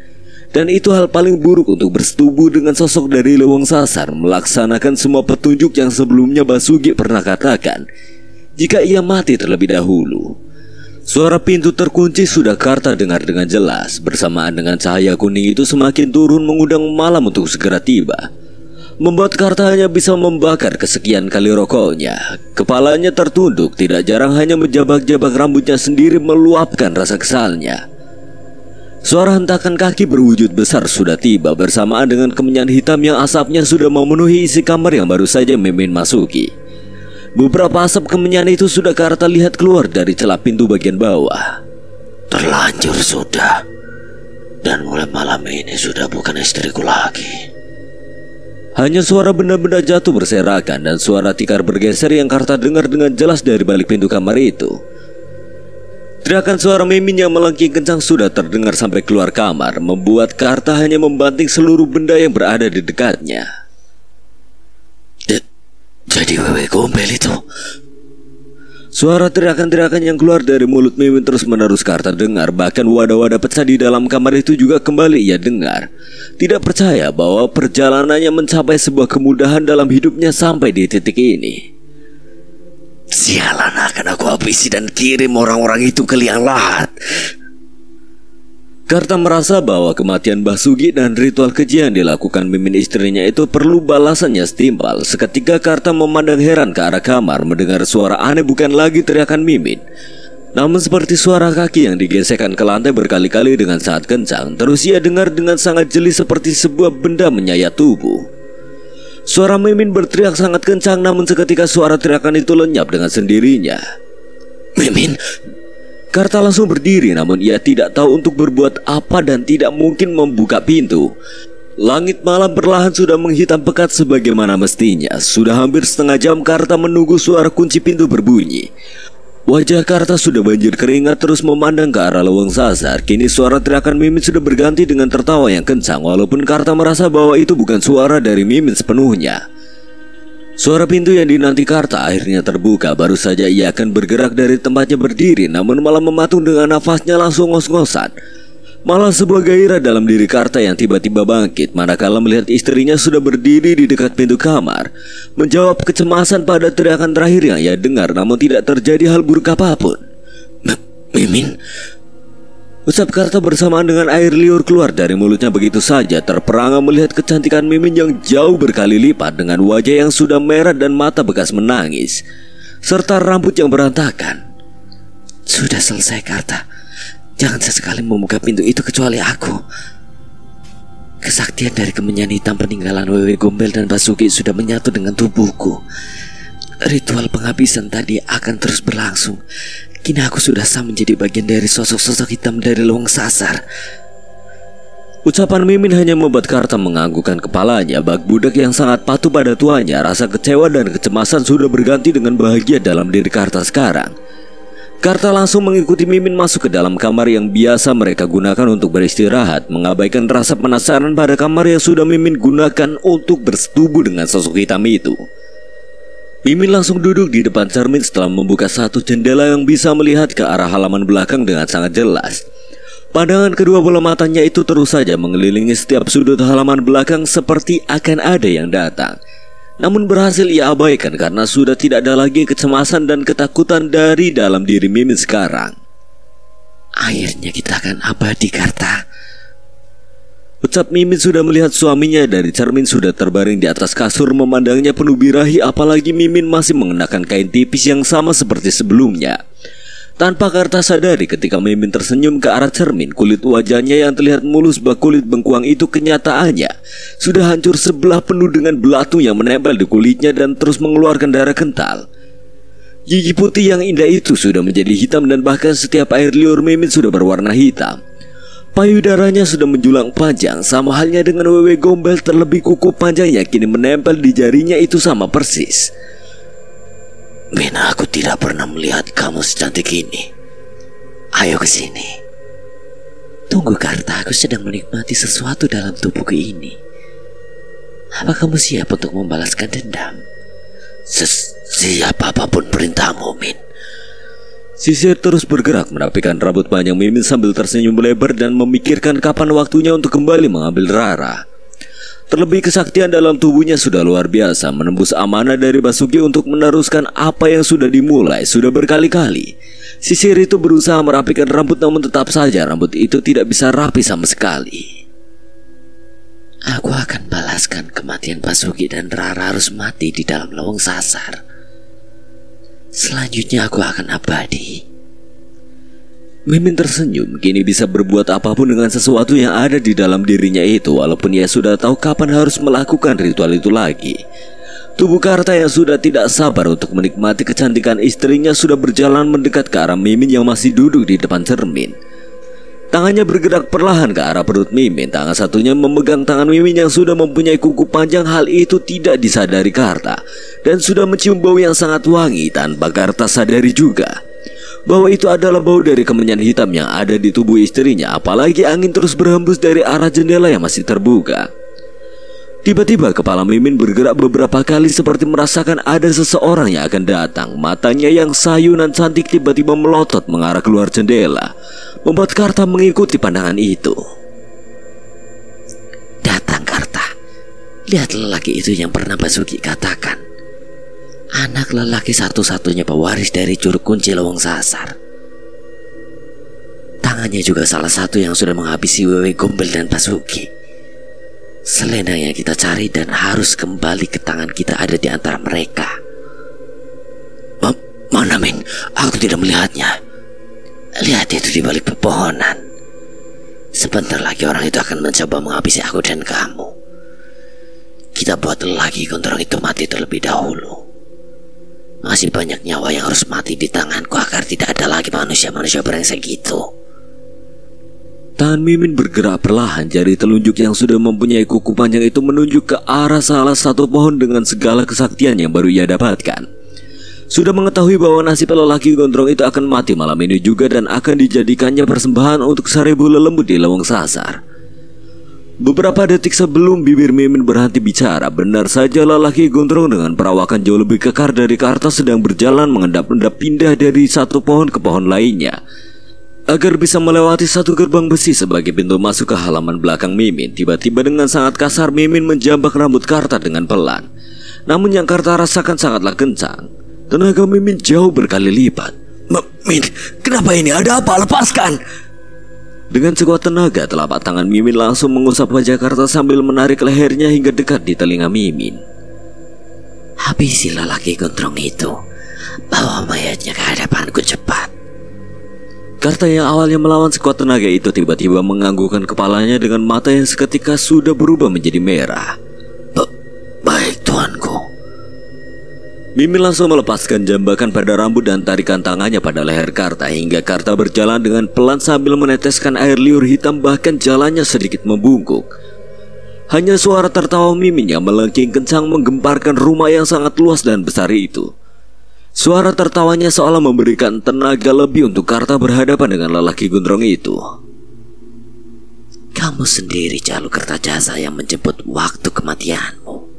Dan itu hal paling buruk untuk bersetubuh dengan sosok dari Leweng Sasar, melaksanakan semua petunjuk yang sebelumnya Basuki pernah katakan jika ia mati terlebih dahulu. Suara pintu terkunci sudah Karta dengar dengan jelas, bersamaan dengan cahaya kuning itu semakin turun mengundang malam untuk segera tiba, membuat Karta hanya bisa membakar kesekian kali rokoknya. Kepalanya tertunduk, tidak jarang hanya menjabak-jabak rambutnya sendiri meluapkan rasa kesalnya. Suara hentakan kaki berwujud besar sudah tiba bersamaan dengan kemenyan hitam yang asapnya sudah memenuhi isi kamar yang baru saja Mimin masuki. Beberapa asap kemenyan itu sudah Karta lihat keluar dari celah pintu bagian bawah. Terlanjur sudah. Dan mulai malam ini sudah bukan istriku lagi. Hanya suara benda-benda jatuh berserakan dan suara tikar bergeser yang Karta dengar dengan jelas dari balik pintu kamar itu. Teriakan suara Mimin yang melengking kencang sudah terdengar sampai keluar kamar, membuat Karta hanya membanting seluruh benda yang berada di dekatnya. Jadi Wewe Gombel itu. Suara teriakan-teriakan yang keluar dari mulut Mimin terus-menerus Karta dengar. Bahkan wadah-wadah pecah di dalam kamar itu juga kembali ia dengar. Tidak percaya bahwa perjalanannya mencapai sebuah kemudahan dalam hidupnya sampai di titik ini. Sialan, akan aku habisi dan kirim orang-orang itu ke liang lahat. Karta merasa bahwa kematian Basuki dan ritual keji yang dilakukan Mimin istrinya itu perlu balasannya setimpal. Seketika Karta memandang heran ke arah kamar, mendengar suara aneh bukan lagi teriakan Mimin, namun seperti suara kaki yang digesekkan ke lantai berkali-kali dengan sangat kencang. Terus ia dengar dengan sangat jeli seperti sebuah benda menyayat tubuh. Suara Mimin berteriak sangat kencang, namun seketika suara teriakan itu lenyap dengan sendirinya. Mimin. Karta langsung berdiri, namun ia tidak tahu untuk berbuat apa dan tidak mungkin membuka pintu. Langit malam perlahan sudah menghitam pekat sebagaimana mestinya. Sudah hampir setengah jam Karta menunggu suara kunci pintu berbunyi. Wajah Karta sudah banjir keringat terus memandang ke arah Leweng Sasar. Kini suara teriakan Mimin sudah berganti dengan tertawa yang kencang, walaupun Karta merasa bahwa itu bukan suara dari Mimin sepenuhnya. Suara pintu yang dinanti Karta akhirnya terbuka. Baru saja ia akan bergerak dari tempatnya berdiri, namun malah mematung dengan nafasnya langsung ngos-ngosan. Malah sebuah gairah dalam diri Karta yang tiba-tiba bangkit manakala melihat istrinya sudah berdiri di dekat pintu kamar, menjawab kecemasan pada teriakan terakhir yang ia dengar, namun tidak terjadi hal buruk apapun. Mimin, ucap Karta bersamaan dengan air liur keluar dari mulutnya begitu saja. Terperangah melihat kecantikan Mimin yang jauh berkali lipat, dengan wajah yang sudah merah dan mata bekas menangis, serta rambut yang berantakan. Sudah selesai, Karta. Jangan sesekali membuka pintu itu kecuali aku. Kesaktian dari kemenyan hitam peninggalan Wewe Gombel dan Basuki sudah menyatu dengan tubuhku. Ritual penghabisan tadi akan terus berlangsung. Kini aku sudah sah menjadi bagian dari sosok-sosok hitam dari Leweng Sasar. Ucapan Mimin hanya membuat Karta menganggukkan kepalanya. Bak budak yang sangat patuh pada tuannya, rasa kecewa dan kecemasan sudah berganti dengan bahagia dalam diri Karta sekarang. Karta langsung mengikuti Mimin masuk ke dalam kamar yang biasa mereka gunakan untuk beristirahat, mengabaikan rasa penasaran pada kamar yang sudah Mimin gunakan untuk bersetubuh dengan sosok hitam itu. Mimin langsung duduk di depan cermin setelah membuka satu jendela yang bisa melihat ke arah halaman belakang dengan sangat jelas. Pandangan kedua bola matanya itu terus saja mengelilingi setiap sudut halaman belakang seperti akan ada yang datang. Namun berhasil ia abaikan karena sudah tidak ada lagi kecemasan dan ketakutan dari dalam diri Mimin sekarang. Akhirnya kita akan abadi, Karta. Ucap Mimin sudah melihat suaminya dari cermin sudah terbaring di atas kasur memandangnya penuh birahi, apalagi Mimin masih mengenakan kain tipis yang sama seperti sebelumnya. Tanpa Karta sadari ketika Mimin tersenyum ke arah cermin, kulit wajahnya yang terlihat mulus bak kulit bengkuang itu kenyataannya sudah hancur sebelah penuh dengan belatung yang menempel di kulitnya dan terus mengeluarkan darah kental. Gigi putih yang indah itu sudah menjadi hitam dan bahkan setiap air liur Mimin sudah berwarna hitam. Payudaranya sudah menjulang panjang, sama halnya dengan wewe gombel terlebih kuku panjang yang kini menempel di jarinya itu sama persis. Min, aku tidak pernah melihat kamu secantik ini. Ayo ke sini. Tunggu, Karta, aku sedang menikmati sesuatu dalam tubuhku ini. Apa kamu siap untuk membalaskan dendam? Siap apapun perintahmu, Min. Sisir terus bergerak merapikan rambut panjang Mimin sambil tersenyum lebar dan memikirkan kapan waktunya untuk kembali mengambil Rara. Terlebih kesaktian dalam tubuhnya sudah luar biasa, menembus amanah dari Basuki untuk meneruskan apa yang sudah dimulai sudah berkali-kali. Sisir itu berusaha merapikan rambut, namun tetap saja rambut itu tidak bisa rapi sama sekali. Aku akan balaskan kematian Basuki dan Rara harus mati di dalam lawang sasar. Selanjutnya aku akan abadi. Mimin tersenyum, kini bisa berbuat apapun dengan sesuatu yang ada di dalam dirinya itu, walaupun ia sudah tahu kapan harus melakukan ritual itu lagi. Tubuh Karta yang sudah tidak sabar untuk menikmati kecantikan istrinya sudah berjalan mendekat ke arah Mimin yang masih duduk di depan cermin. Tangannya bergerak perlahan ke arah perut Mimin, tangan satunya memegang tangan Mimin yang sudah mempunyai kuku panjang. Hal itu tidak disadari Karta dan sudah mencium bau yang sangat wangi tanpa Karta sadari juga bahwa itu adalah bau dari kemenyan hitam yang ada di tubuh istrinya, apalagi angin terus berhembus dari arah jendela yang masih terbuka. Tiba-tiba kepala Mimin bergerak beberapa kali seperti merasakan ada seseorang yang akan datang. Matanya yang sayu dan cantik tiba-tiba melotot mengarah keluar jendela, membuat Karta mengikuti pandangan itu. Datang, Karta. Lihat lelaki itu yang pernah Basuki katakan anak lelaki satu-satunya pewaris dari Curug Kunci Lawang Sasar. Tangannya juga salah satu yang sudah menghabisi wewe gombel dan Basuki. Selendang yang kita cari dan harus kembali ke tangan kita ada di antara mereka. Mana, Min? Aku tidak melihatnya. Lihat itu di balik pepohonan. Sebentar lagi orang itu akan mencoba menghabisi aku dan kamu. Kita buat lelaki gondrong itu mati terlebih dahulu. Masih banyak nyawa yang harus mati di tanganku agar tidak ada lagi manusia-manusia brengsek gitu. Tangan Mimin bergerak perlahan, jari telunjuk yang sudah mempunyai kuku panjang itu menunjuk ke arah salah satu pohon dengan segala kesaktian yang baru ia dapatkan. Sudah mengetahui bahwa nasib lelaki gondrong itu akan mati malam ini juga dan akan dijadikannya persembahan untuk 1000 lelembut di Lawang Sasar. Beberapa detik sebelum bibir Mimin berhenti bicara, benar saja lelaki gondrong dengan perawakan jauh lebih kekar dari Karta sedang berjalan mengendap-endap pindah dari satu pohon ke pohon lainnya agar bisa melewati satu gerbang besi sebagai pintu masuk ke halaman belakang Mimin. Tiba-tiba dengan sangat kasar Mimin menjambak rambut Karta dengan pelan. Namun yang Karta rasakan sangatlah kencang. Tenaga Mimin jauh berkali lipat. Min, kenapa ini? Ada apa? Lepaskan! Dengan sekuat tenaga, telapak tangan Mimin langsung mengusap wajah Karta sambil menarik lehernya hingga dekat di telinga Mimin. Habisi lelaki gondrong itu. Bawa mayatnya ke hadapanku cepat. Karta yang awalnya melawan sekuat tenaga itu tiba-tiba menganggukkan kepalanya dengan mata yang seketika sudah berubah menjadi merah. Baik, tuanku. Mimin langsung melepaskan jambakan pada rambut dan tarikan tangannya pada leher Karta hingga Karta berjalan dengan pelan sambil meneteskan air liur hitam, bahkan jalannya sedikit membungkuk. Hanya suara tertawa Mimin yang melengking kencang menggemparkan rumah yang sangat luas dan besar itu. Suara tertawanya seolah memberikan tenaga lebih untuk Karta berhadapan dengan lelaki gondrong itu. Kamu sendiri Jalu Kertajasa yang menjemput waktu kematianmu,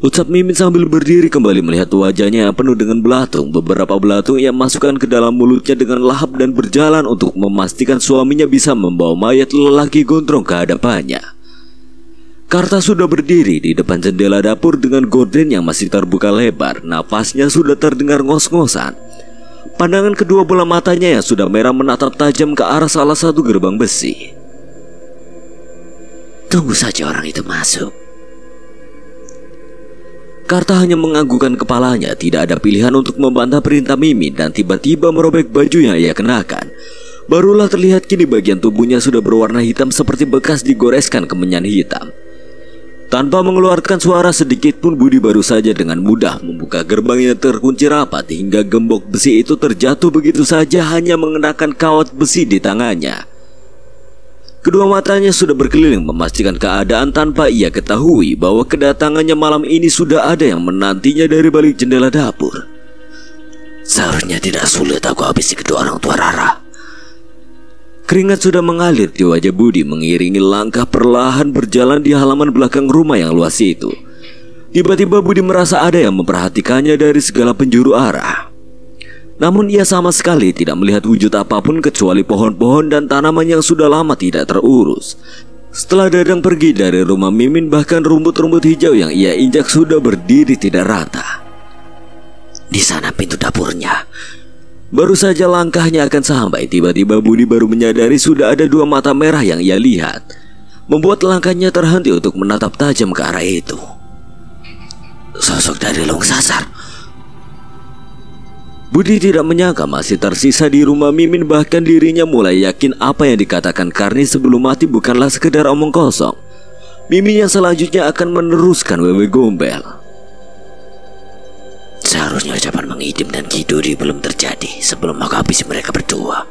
ucap Mimin sambil berdiri kembali melihat wajahnya yang penuh dengan belatung. Beberapa belatung ia masukkan ke dalam mulutnya dengan lahap dan berjalan untuk memastikan suaminya bisa membawa mayat lelaki gondrong ke hadapannya. Karta sudah berdiri di depan jendela dapur dengan gorden yang masih terbuka lebar. Napasnya sudah terdengar ngos-ngosan. Pandangan kedua bola matanya yang sudah merah menatap tajam ke arah salah satu gerbang besi. Tunggu saja orang itu masuk. Karta hanya menganggukkan kepalanya, tidak ada pilihan untuk membantah perintah Mimin, dan tiba-tiba merobek baju yang ia kenakan. Barulah terlihat kini bagian tubuhnya sudah berwarna hitam seperti bekas digoreskan kemenyan hitam. Tanpa mengeluarkan suara sedikit pun, Budi baru saja dengan mudah membuka gerbang yang terkunci rapat hingga gembok besi itu terjatuh begitu saja hanya mengenakan kawat besi di tangannya. Kedua matanya sudah berkeliling memastikan keadaan tanpa ia ketahui bahwa kedatangannya malam ini sudah ada yang menantinya dari balik jendela dapur. Seharusnya tidak sulit aku habisi kedua orang tua Rara. Keringat sudah mengalir di wajah Budi mengiringi langkah perlahan berjalan di halaman belakang rumah yang luas itu. Tiba-tiba Budi merasa ada yang memperhatikannya dari segala penjuru arah. Namun ia sama sekali tidak melihat wujud apapun kecuali pohon-pohon dan tanaman yang sudah lama tidak terurus. Setelah Dadang pergi dari rumah Mimin, bahkan rumput-rumput hijau yang ia injak sudah berdiri tidak rata. Di sana pintu dapurnya. Baru saja langkahnya akan sampai, tiba-tiba Budi baru menyadari sudah ada dua mata merah yang ia lihat, membuat langkahnya terhenti untuk menatap tajam ke arah itu. Sosok dari Long Sasar. Budi tidak menyangka masih tersisa di rumah Mimin, bahkan dirinya mulai yakin apa yang dikatakan Karni sebelum mati bukanlah sekedar omong kosong. Mimin yang selanjutnya akan meneruskan Wewe Gombel. Seharusnya ucapan Mengidim dan Kiduri belum terjadi sebelum aku habisi mereka berdua.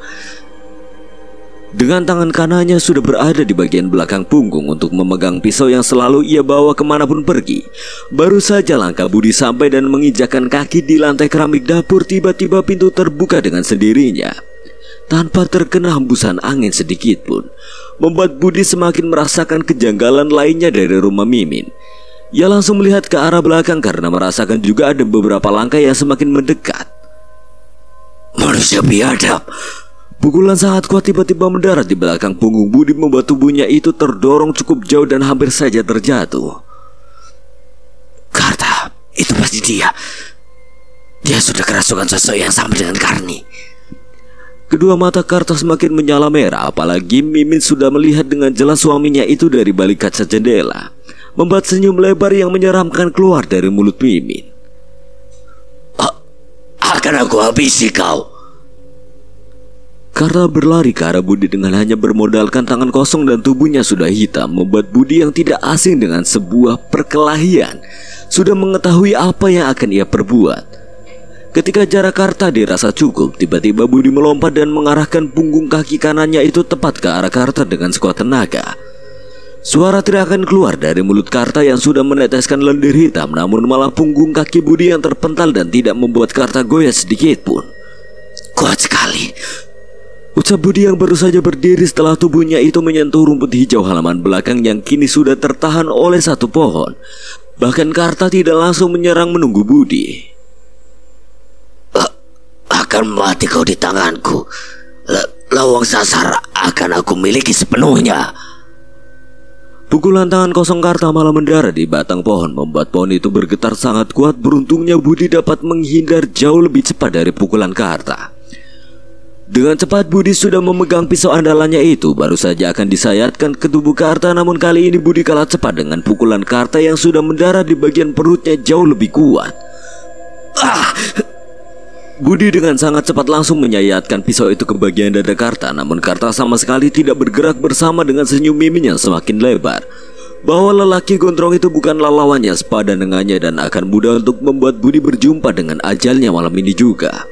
Dengan tangan kanannya sudah berada di bagian belakang punggung untuk memegang pisau yang selalu ia bawa kemanapun pergi. Baru saja langkah Budi sampai dan menginjakkan kaki di lantai keramik dapur, tiba-tiba pintu terbuka dengan sendirinya tanpa terkena hembusan angin sedikit pun, membuat Budi semakin merasakan kejanggalan lainnya dari rumah Mimin. Ia langsung melihat ke arah belakang karena merasakan juga ada beberapa langkah yang semakin mendekat. Manusia biadab! Pukulan sangat kuat tiba-tiba mendarat di belakang punggung Budi, membuat tubuhnya itu terdorong cukup jauh dan hampir saja terjatuh. Karta, itu pasti dia. Dia sudah kerasukan sosok yang sama dengan Karni. Kedua mata Karta semakin menyala merah, apalagi Mimin sudah melihat dengan jelas suaminya itu dari balik kaca jendela, membuat senyum lebar yang menyeramkan keluar dari mulut Mimin. Akan aku habisi kau. Karta berlari ke arah Budi dengan hanya bermodalkan tangan kosong dan tubuhnya sudah hitam, membuat Budi yang tidak asing dengan sebuah perkelahian sudah mengetahui apa yang akan ia perbuat. Ketika jarak Karta dirasa cukup, tiba-tiba Budi melompat dan mengarahkan punggung kaki kanannya itu tepat ke arah Karta dengan sekuat tenaga. Suara teriakan keluar dari mulut Karta yang sudah meneteskan lendir hitam, namun malah punggung kaki Budi yang terpental dan tidak membuat Karta goyah sedikit pun. Kuat sekali, ucap Budi yang baru saja berdiri setelah tubuhnya itu menyentuh rumput hijau halaman belakang yang kini sudah tertahan oleh satu pohon. Bahkan Karta tidak langsung menyerang menunggu Budi. Akan mati kau di tanganku. Lawang Sasar akan aku miliki sepenuhnya. Pukulan tangan kosong Karta malah mendarat di batang pohon, membuat pohon itu bergetar sangat kuat. Beruntungnya Budi dapat menghindar jauh lebih cepat dari pukulan Karta. Dengan cepat Budi sudah memegang pisau andalannya itu, baru saja akan disayatkan ke tubuh Karta, namun kali ini Budi kalah cepat dengan pukulan Karta yang sudah mendarat di bagian perutnya jauh lebih kuat. Budi dengan sangat cepat langsung menyayatkan pisau itu ke bagian dada Karta, namun Karta sama sekali tidak bergerak bersama dengan senyum Mimin yang semakin lebar. bahwa lelaki gondrong itu bukanlah lawannya sepadan dengannya dan akan mudah untuk membuat Budi berjumpa dengan ajalnya malam ini juga.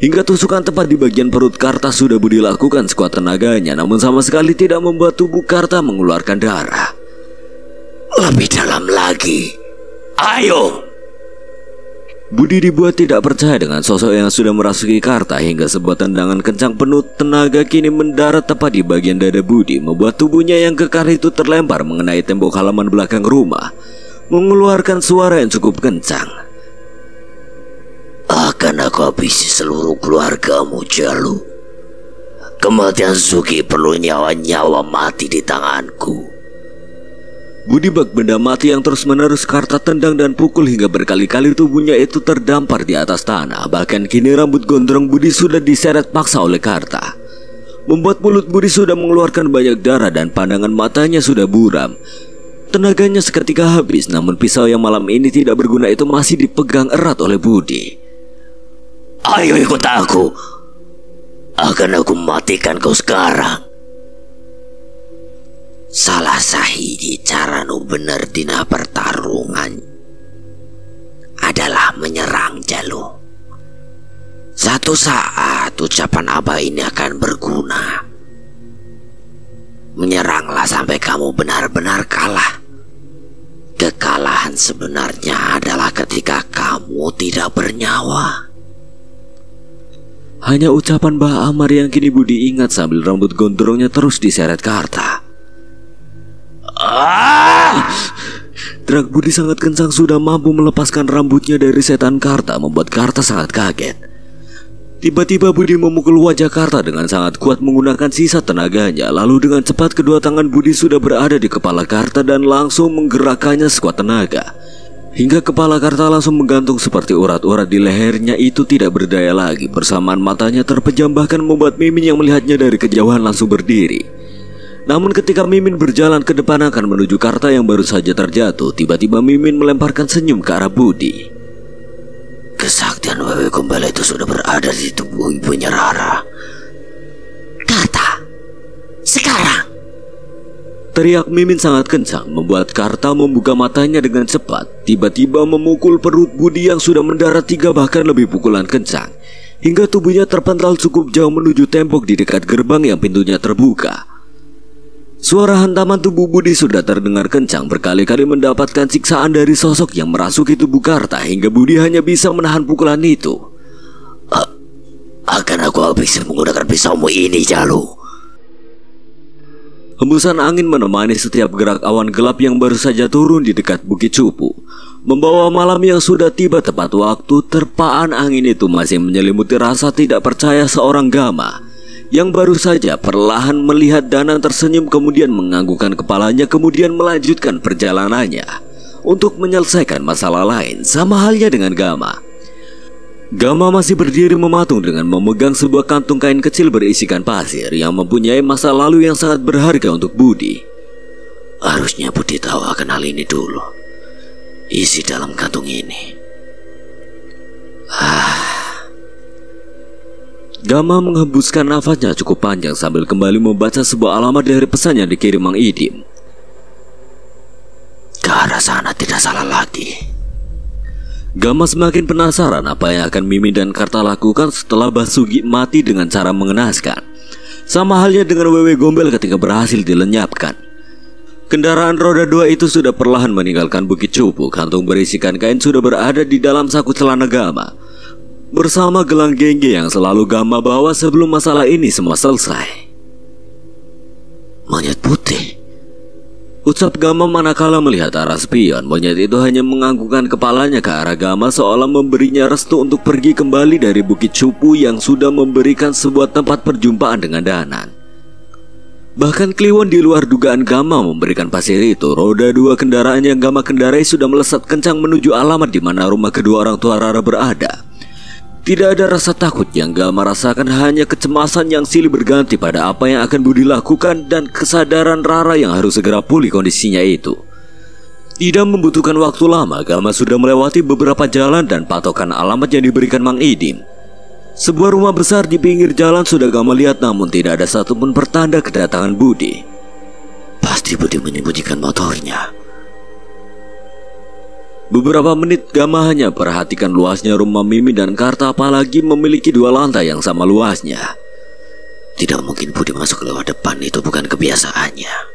Hingga tusukan tepat di bagian perut Karta sudah Budi lakukan sekuat tenaganya, namun sama sekali tidak membuat tubuh Karta mengeluarkan darah. Lebih dalam lagi. Ayo! Budi dibuat tidak percaya dengan sosok yang sudah merasuki Karta hingga sebuah tendangan kencang penuh tenaga kini mendarat tepat di bagian dada Budi, membuat tubuhnya yang kekar itu terlempar mengenai tembok halaman belakang rumah, mengeluarkan suara yang cukup kencang. Akan aku habisi seluruh keluargamu, Jalu. Kematian Sugi perlu nyawa-nyawa mati di tanganku. Budi bak benda mati yang terus-menerus Karta tendang dan pukul hingga berkali-kali tubuhnya itu terdampar di atas tanah. Bahkan kini rambut gondrong Budi sudah diseret paksa oleh Karta, membuat mulut Budi sudah mengeluarkan banyak darah dan pandangan matanya sudah buram. Tenaganya seketika habis, namun pisau yang malam ini tidak berguna itu masih dipegang erat oleh Budi. Ayo ikut aku. Akan aku matikan kau sekarang. Salah sahiji cara nu bener dina pertarungan adalah menyerang, Jalu. Satu saat ucapan Abah ini akan berguna. Menyeranglah sampai kamu benar-benar kalah. Kekalahan sebenarnya adalah ketika kamu tidak bernyawa. Hanya ucapan Mbah Amar yang kini Budi ingat sambil rambut gondrongnya terus diseret Karta. Teriak Budi sangat kencang sudah mampu melepaskan rambutnya dari setan Karta, membuat Karta sangat kaget. Tiba-tiba Budi memukul wajah Karta dengan sangat kuat menggunakan sisa tenaganya. Lalu dengan cepat kedua tangan Budi sudah berada di kepala Karta dan langsung menggerakkannya sekuat tenaga, hingga kepala Karta langsung menggantung seperti urat-urat di lehernya itu tidak berdaya lagi. Bersamaan matanya terpejam, bahkan membuat Mimin yang melihatnya dari kejauhan langsung berdiri. Namun ketika Mimin berjalan ke depan akan menuju Karta yang baru saja terjatuh, tiba-tiba Mimin melemparkan senyum ke arah Budi. Kesaktian Wewe Gombel itu sudah berada di tubuh ibunya Rara. Karta, sekarang! Teriak Mimin sangat kencang, membuat Karta membuka matanya dengan cepat. Tiba-tiba memukul perut Budi yang sudah mendarat 3 bahkan lebih pukulan kencang, hingga tubuhnya terpental cukup jauh menuju tembok di dekat gerbang yang pintunya terbuka. Suara hantaman tubuh Budi sudah terdengar kencang, berkali-kali mendapatkan siksaan dari sosok yang merasuki tubuh Karta hingga Budi hanya bisa menahan pukulan itu. Akan aku habisi menggunakan pisaumu ini, Jalu. Hembusan angin menemani setiap gerak awan gelap yang baru saja turun di dekat Bukit Cupu, membawa malam yang sudah tiba tepat waktu. Terpaan angin itu masih menyelimuti rasa tidak percaya seorang Gama yang baru saja perlahan melihat Danang tersenyum kemudian menganggukkan kepalanya, kemudian melanjutkan perjalanannya untuk menyelesaikan masalah lain. Sama halnya dengan Gama. Gama masih berdiri mematung dengan memegang sebuah kantung kain kecil berisikan pasir yang mempunyai masa lalu yang sangat berharga untuk Budi. Harusnya Budi tahu akan hal ini dulu. Isi dalam kantung ini. Gama menghembuskan nafasnya cukup panjang sambil kembali membaca sebuah alamat dari pesan yang dikirim Mang Idim. Ke arah sana tidak salah lagi. Gama semakin penasaran apa yang akan Mimin dan Karta lakukan setelah Basugi mati dengan cara mengenaskan. Sama halnya dengan Wewe Gombel ketika berhasil dilenyapkan. Kendaraan roda 2 itu sudah perlahan meninggalkan Bukit Cupu. Kantung berisikan kain sudah berada di dalam saku celana Gama, bersama gelang gengge yang selalu Gama bawa sebelum masalah ini semua selesai. Monyet putih, ucap Gama manakala melihat arah spion. Monyet itu hanya menganggukkan kepalanya ke arah Gama seolah memberinya restu untuk pergi kembali dari Bukit Cupu yang sudah memberikan sebuah tempat perjumpaan dengan Danan. Bahkan kliwon di luar dugaan Gama memberikan pasir itu. Roda 2 kendaraan yang Gama kendarai sudah melesat kencang menuju alamat di mana rumah kedua orang tua Rara berada. Tidak ada rasa takut yang Gama rasakan, hanya kecemasan yang silih berganti pada apa yang akan Budi lakukan dan kesadaran Rara yang harus segera pulih kondisinya itu. Tidak membutuhkan waktu lama, Gama sudah melewati beberapa jalan dan patokan alamat yang diberikan Mang Idim. Sebuah rumah besar di pinggir jalan sudah Gama lihat, namun tidak ada satupun pertanda kedatangan Budi. Pasti Budi menyembunyikan motornya. Beberapa menit Gama hanya perhatikan luasnya rumah Mimin dan Karta, apalagi memiliki 2 lantai yang sama luasnya. Tidak mungkin Budi masuk lewat depan, itu bukan kebiasaannya.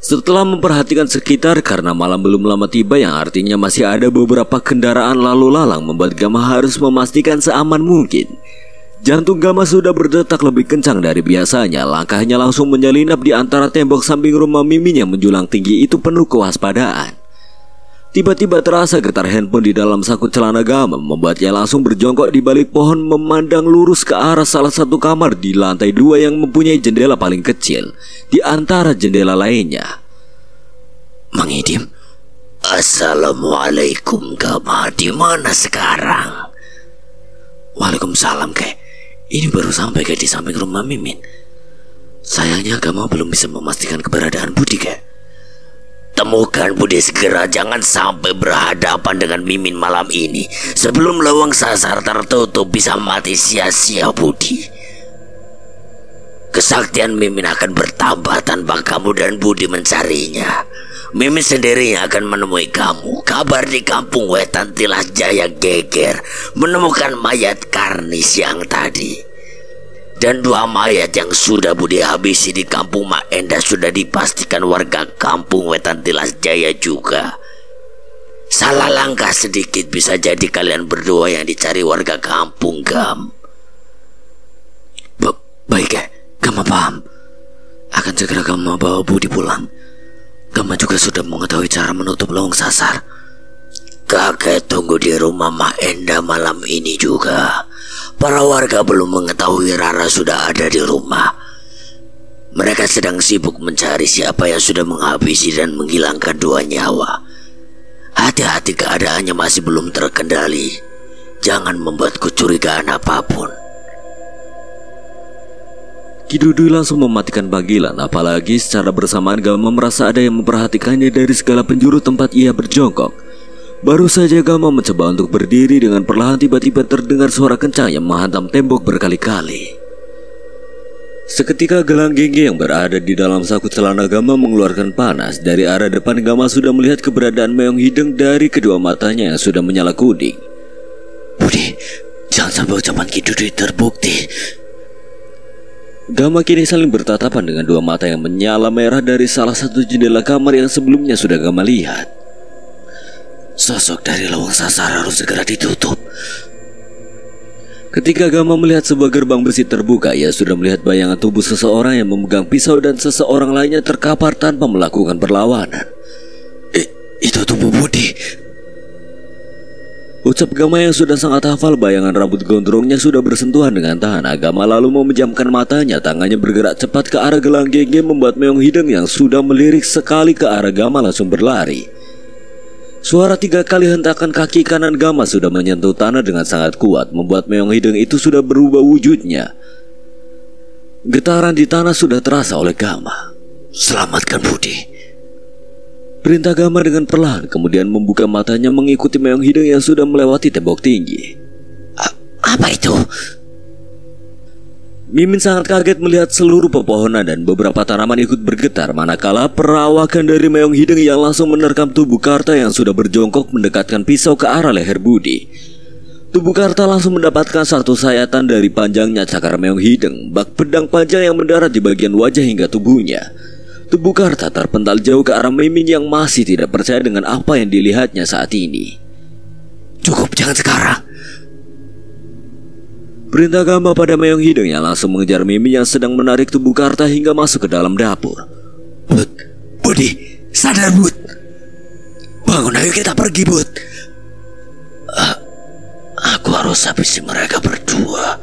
Setelah memperhatikan sekitar karena malam belum lama tiba yang artinya masih ada beberapa kendaraan lalu lalang, membuat Gama harus memastikan seaman mungkin. Jantung Gama sudah berdetak lebih kencang dari biasanya. Langkahnya langsung menyelinap di antara tembok samping rumah Mimin yang menjulang tinggi itu penuh kewaspadaan. Tiba-tiba terasa getar handphone di dalam saku celana Gama, membuatnya langsung berjongkok di balik pohon memandang lurus ke arah salah satu kamar di lantai 2 yang mempunyai jendela paling kecil di antara jendela lainnya. Mang Idim, Assalamualaikum Gama, di mana sekarang? Waalaikumsalam kek. Ini baru sampai kek di samping rumah Mimin. Sayangnya Gama belum bisa memastikan keberadaan Budi kek. Temukan Budi segera, jangan sampai berhadapan dengan Mimin malam ini sebelum lawang sasar tertutup bisa mati sia-sia Budi. Kesaktian Mimin akan bertambah tanpa kamu dan Budi mencarinya. Mimin sendiri yang akan menemui kamu. Kabar di kampung Wetan Tilas Jaya geger menemukan mayat Karni siang tadi. Dan 2 mayat yang sudah Budi habisi di kampung Mak Enda sudah dipastikan warga kampung Wetan Tilas Jaya juga. Salah langkah sedikit bisa jadi kalian berdua yang dicari warga kampung, Gam. Baik ya, Gama paham. Akan segera Gama bawa Budi pulang. Gama juga sudah mengetahui cara menutup lawang sasar. Kakek tunggu di rumah Mak Enda malam ini juga. Para warga belum mengetahui Rara sudah ada di rumah. Mereka sedang sibuk mencari siapa yang sudah menghabisi dan menghilangkan 2 nyawa. Hati-hati, keadaannya masih belum terkendali. Jangan membuatku curigaan apapun. Ki Dudui langsung mematikan panggilan, apalagi secara bersamaan Gama merasa ada yang memperhatikannya dari segala penjuru tempat ia berjongkok. Baru saja Gama mencoba untuk berdiri, dengan perlahan tiba-tiba terdengar suara kencang yang menghantam tembok berkali-kali. Seketika gelang gengge yang berada di dalam saku celana Gama mengeluarkan panas. Dari arah depan Gama sudah melihat keberadaan Meong Hideng dari kedua matanya yang sudah menyala kuning. Budi, jangan sampai ucapan Ki Dudui terbukti. Gama kini saling bertatapan dengan 2 mata yang menyala merah dari salah satu jendela kamar yang sebelumnya sudah Gama lihat. Sosok dari lawang sasar harus segera ditutup. Ketika Gama melihat sebuah gerbang besi terbuka, ia sudah melihat bayangan tubuh seseorang yang memegang pisau dan seseorang lainnya terkapar tanpa melakukan perlawanan. Itu tubuh Budi. Ucap Gama yang sudah sangat hafal bayangan rambut gondrongnya sudah bersentuhan dengan tanah. Gama lalu memejamkan matanya, tangannya bergerak cepat ke arah gelang gengge membuat Meong Hideng yang sudah melirik sekali ke arah Gama langsung berlari. Suara 3 kali hentakan kaki kanan Gama sudah menyentuh tanah dengan sangat kuat, membuat Meong Hideng itu sudah berubah wujudnya. Getaran di tanah sudah terasa oleh Gama. Selamatkan Budi, perintah Gama dengan perlahan, kemudian membuka matanya mengikuti Meong Hideng yang sudah melewati tembok tinggi. Apa itu? Mimin sangat kaget melihat seluruh pepohonan dan beberapa tanaman ikut bergetar, manakala perawakan dari Meong Hideng yang langsung menerkam tubuh Karta yang sudah berjongkok mendekatkan pisau ke arah leher Budi. Tubuh Karta langsung mendapatkan satu sayatan dari panjangnya cakar Meong Hideng, bak pedang panjang yang mendarat di bagian wajah hingga tubuhnya. Tubuh Karta terpental jauh ke arah Mimin yang masih tidak percaya dengan apa yang dilihatnya saat ini. Cukup, jangan sekarang. Perintah Gama pada Meong Hideng yang langsung mengejar Mimin yang sedang menarik tubuh Karta hingga masuk ke dalam dapur. Budi, sadar Bud. Bangun, ayo kita pergi Bud. Aku harus habisi mereka berdua.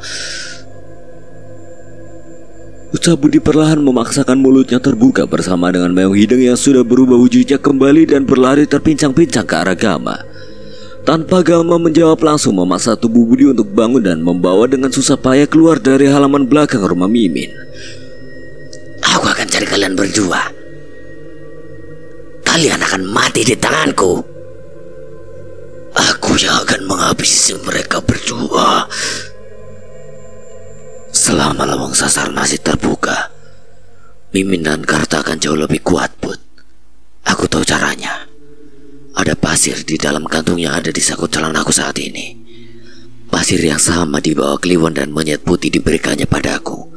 Ucap Budi perlahan memaksakan mulutnya terbuka bersama dengan Meong Hideng yang sudah berubah wujudnya kembali dan berlari terpincang-pincang ke arah Gama. Tanpa Gama menjawab, langsung memaksa tubuh Budi untuk bangun dan membawa dengan susah payah keluar dari halaman belakang rumah Mimin. Aku akan cari kalian berdua. Kalian akan mati di tanganku. Aku yang akan menghabisi mereka berdua. Selama lawang sasar masih terbuka, Mimin dan Karta akan jauh lebih kuat, Bud. Aku tahu caranya. Ada pasir di dalam kantung yang ada di saku celanaku saat ini. Pasir yang sama dibawa Kliwon dan monyet putih diberikannya padaku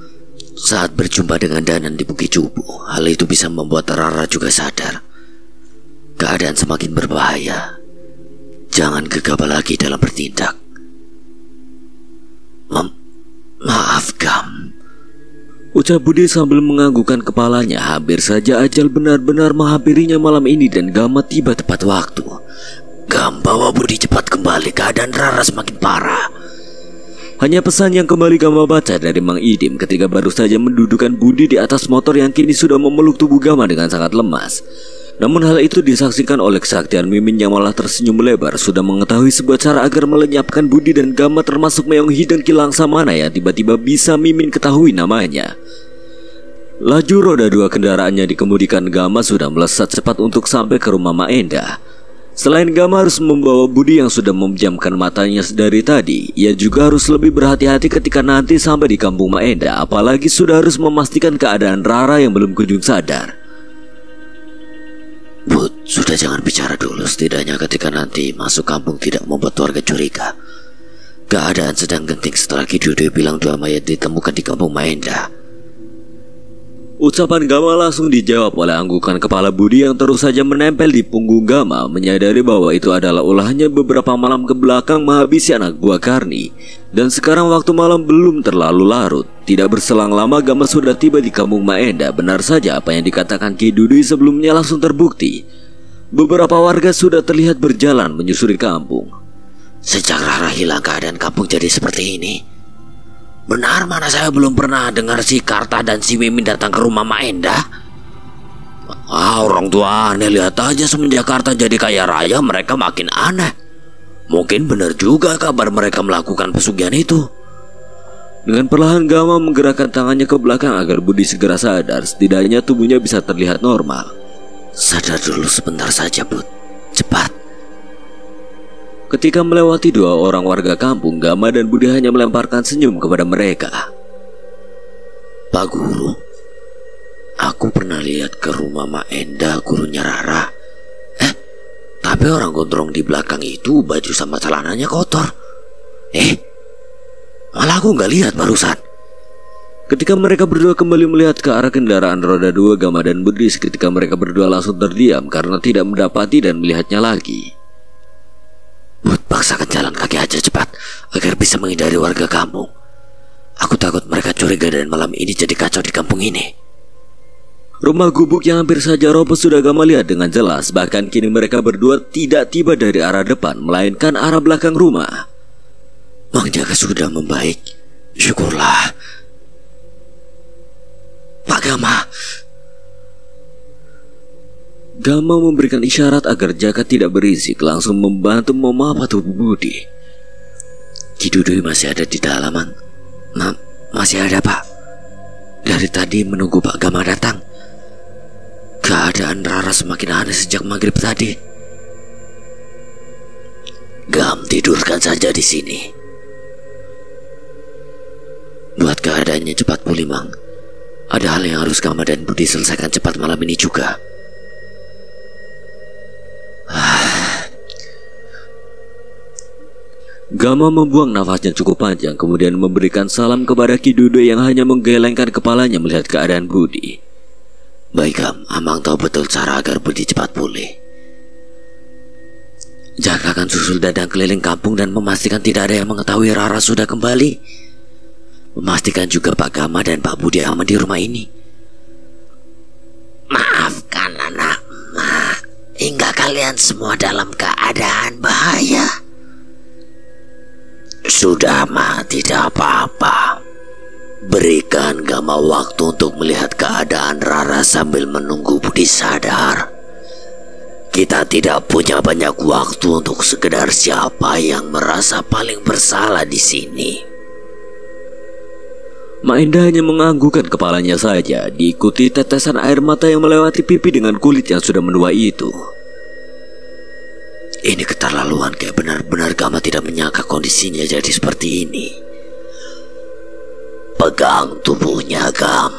saat berjumpa dengan Danan di Bukit Cubu. Hal itu bisa membuat Rara juga sadar keadaan semakin berbahaya. Jangan gegabah lagi dalam bertindak. Maaf, Gam, ucap Budi sambil menganggukkan kepalanya. Hampir saja ajal benar-benar menghampirinya malam ini dan Gama tiba tepat waktu. Gam, bawa Budi cepat kembali, keadaan Rara semakin parah. Hanya pesan yang kembali Gama baca dari Mang Idim ketika baru saja mendudukan Budi di atas motor yang kini sudah memeluk tubuh Gama dengan sangat lemas. Namun hal itu disaksikan oleh kesaktian Mimin yang malah tersenyum lebar, sudah mengetahui sebuah cara agar melenyapkan Budi dan Gama, termasuk Meong Hideng Kilangsa mana yang tiba-tiba bisa Mimin ketahui namanya. Laju roda dua kendaraannya dikemudikan Gama sudah melesat cepat untuk sampai ke rumah Maenda. Selain Gama harus membawa Budi yang sudah memejamkan matanya dari tadi, ia juga harus lebih berhati-hati ketika nanti sampai di kampung Maenda, apalagi sudah harus memastikan keadaan Rara yang belum kunjung sadar. Bud, sudah jangan bicara dulu. Setidaknya ketika nanti masuk kampung tidak membuat warga curiga. Keadaan sedang genting setelah Ki Dudu bilang 2 mayat ditemukan di kampung Maenda. Ucapan Gama langsung dijawab oleh anggukan kepala Budi yang terus saja menempel di punggung Gama, menyadari bahwa itu adalah ulahnya beberapa malam ke belakang menghabisi anak buah Karni. Dan sekarang waktu malam belum terlalu larut. Tidak berselang lama Gama sudah tiba di kampung Maenda. Benar saja apa yang dikatakan Ki Dudu sebelumnya langsung terbukti. Beberapa warga sudah terlihat berjalan menyusuri kampung. Sejak Rara hilang, keadaan kampung jadi seperti ini. Benar, mana saya belum pernah dengar si Karta dan si Mimin datang ke rumah Maenda. Orang tua aneh, lihat aja semenjak Karta jadi kaya raya mereka makin aneh. Mungkin benar juga kabar mereka melakukan pesugihan itu. Dengan perlahan Gama menggerakkan tangannya ke belakang agar Budi segera sadar. Setidaknya tubuhnya bisa terlihat normal. Sadar dulu sebentar saja, Bud. Cepat. Ketika melewati 2 orang warga kampung, Gama dan Budi hanya melemparkan senyum kepada mereka. Pak Guru, aku pernah lihat ke rumah Maenda, gurunya Rara. Tapi orang gondrong di belakang itu baju sama celananya kotor. Malah aku nggak lihat barusan. Ketika mereka berdua kembali melihat ke arah kendaraan roda 2, Gama dan Budi seketika mereka berdua langsung terdiam karena tidak mendapati dan melihatnya lagi. Bud, paksakan jalan kaki aja cepat agar bisa menghindari warga kampung. Aku takut mereka curiga dan malam ini jadi kacau di kampung ini. Rumah gubuk yang hampir saja roboh sudah Gama lihat dengan jelas. Bahkan kini mereka berdua tidak tiba dari arah depan, melainkan arah belakang rumah. Mang Jaga sudah membaik. Syukurlah. Pak Gama. Gama memberikan isyarat agar Jaka tidak berisik, langsung membantu memapa tubuh Budi. Ki Dudu masih ada di dalaman. Masih ada, Pak. Dari tadi menunggu Pak Gama datang. Keadaan Rara semakin aneh sejak maghrib tadi. Gam, tidurkan saja di sini. Buat keadaannya cepat pulih, Mang. Ada hal yang harus Gama dan Budi selesaikan cepat malam ini juga. Gama membuang nafasnya cukup panjang, kemudian memberikan salam kepada Ki Dudu yang hanya menggelengkan kepalanya melihat keadaan Budi. Baik, Gam, Amang tahu betul cara agar Budi cepat pulih. Jaka akan susul Dadang keliling kampung dan memastikan tidak ada yang mengetahui Rara sudah kembali. Memastikan juga Pak Gama dan Pak Budi aman di rumah ini. Maafkan anak, hingga kalian semua dalam keadaan bahaya. Sudah, Ma, tidak apa-apa. Berikan Gama waktu untuk melihat keadaan Rara sambil menunggu Budi sadar. Kita tidak punya banyak waktu untuk sekedar siapa yang merasa paling bersalah di sini. Maenda hanya menganggukkan kepalanya saja, diikuti tetesan air mata yang melewati pipi dengan kulit yang sudah menua itu. Ini keterlaluan, kayak benar-benar Gama tidak menyangka kondisinya jadi seperti ini. Pegang tubuhnya, Gam.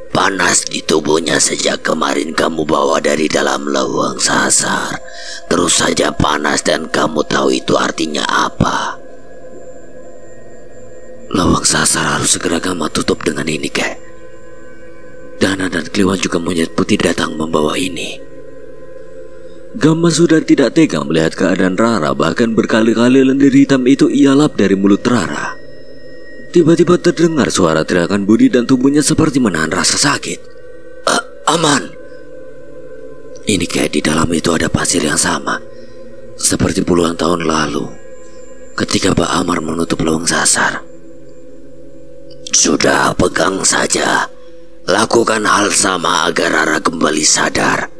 Panas di tubuhnya sejak kemarin kamu bawa dari dalam leweng sasar. Terus saja panas dan kamu tahu itu artinya apa. Leweng sasar harus segera Gama tutup dengan ini, Kek. Dana dan Kliwon juga monyet putih datang membawa ini. Gama sudah tidak tega melihat keadaan Rara, bahkan berkali-kali lendir hitam itu ia lap dari mulut Rara. Tiba-tiba terdengar suara teriakan Budi dan tubuhnya seperti menahan rasa sakit. Aman. Ini kayak di dalam itu ada pasir yang sama, seperti puluhan tahun lalu, ketika Pak Amar menutup leweng sasar. Sudah, pegang saja. Lakukan hal sama agar Rara kembali sadar.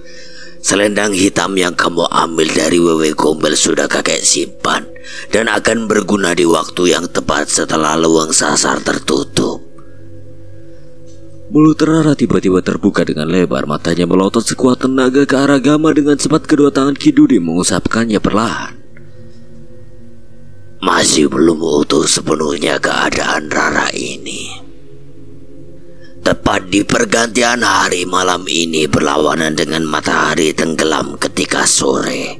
Selendang hitam yang kamu ambil dari Wewe Gombel sudah kakek simpan dan akan berguna di waktu yang tepat setelah leweng sasar tertutup. Mulut Rara tiba-tiba terbuka dengan lebar, matanya melotot sekuat tenaga ke arah Gama. Dengan cepat kedua tangan Ki Dudi mengusapkannya perlahan. Masih belum utuh sepenuhnya keadaan Rara ini. Tepat di pergantian hari, malam ini berlawanan dengan matahari tenggelam ketika sore.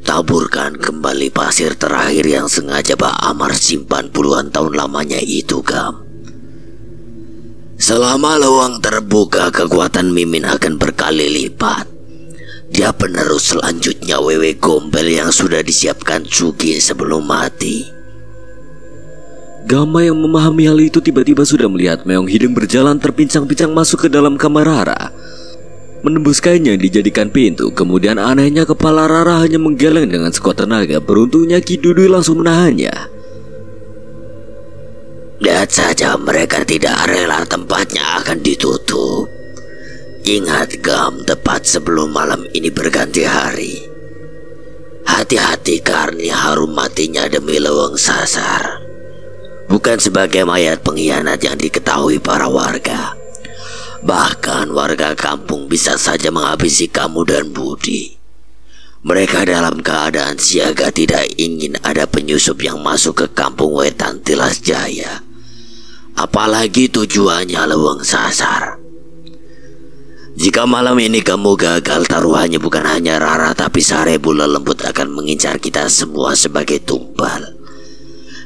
Taburkan kembali pasir terakhir yang sengaja Pak Amar simpan puluhan tahun lamanya itu, Gam. Selama lewang terbuka, kekuatan Mimin akan berkali lipat. Dia penerus selanjutnya Wewe Gombel yang sudah disiapkan Cugi sebelum mati. Gama yang memahami hal itu tiba-tiba sudah melihat Meong Hideng berjalan terpincang-pincang masuk ke dalam kamar Rara. Menembus kain yang dijadikan pintu, kemudian anehnya kepala Rara hanya menggeleng dengan sekuat tenaga. Beruntungnya Ki Dudui langsung menahannya. Lihat saja, mereka tidak rela tempatnya akan ditutup. Ingat, Gam, tepat sebelum malam ini berganti hari. Hati-hati karena harum matinya demi leweng sasar. Bukan sebagai mayat pengkhianat yang diketahui para warga. Bahkan warga kampung bisa saja menghabisi kamu dan Budi. Mereka dalam keadaan siaga, tidak ingin ada penyusup yang masuk ke kampung Wetan Tilas Jaya. Apalagi tujuannya leweng sasar. Jika malam ini kamu gagal, taruhannya bukan hanya Rara, tapi 1000 lelembut akan mengincar kita semua sebagai tumpal.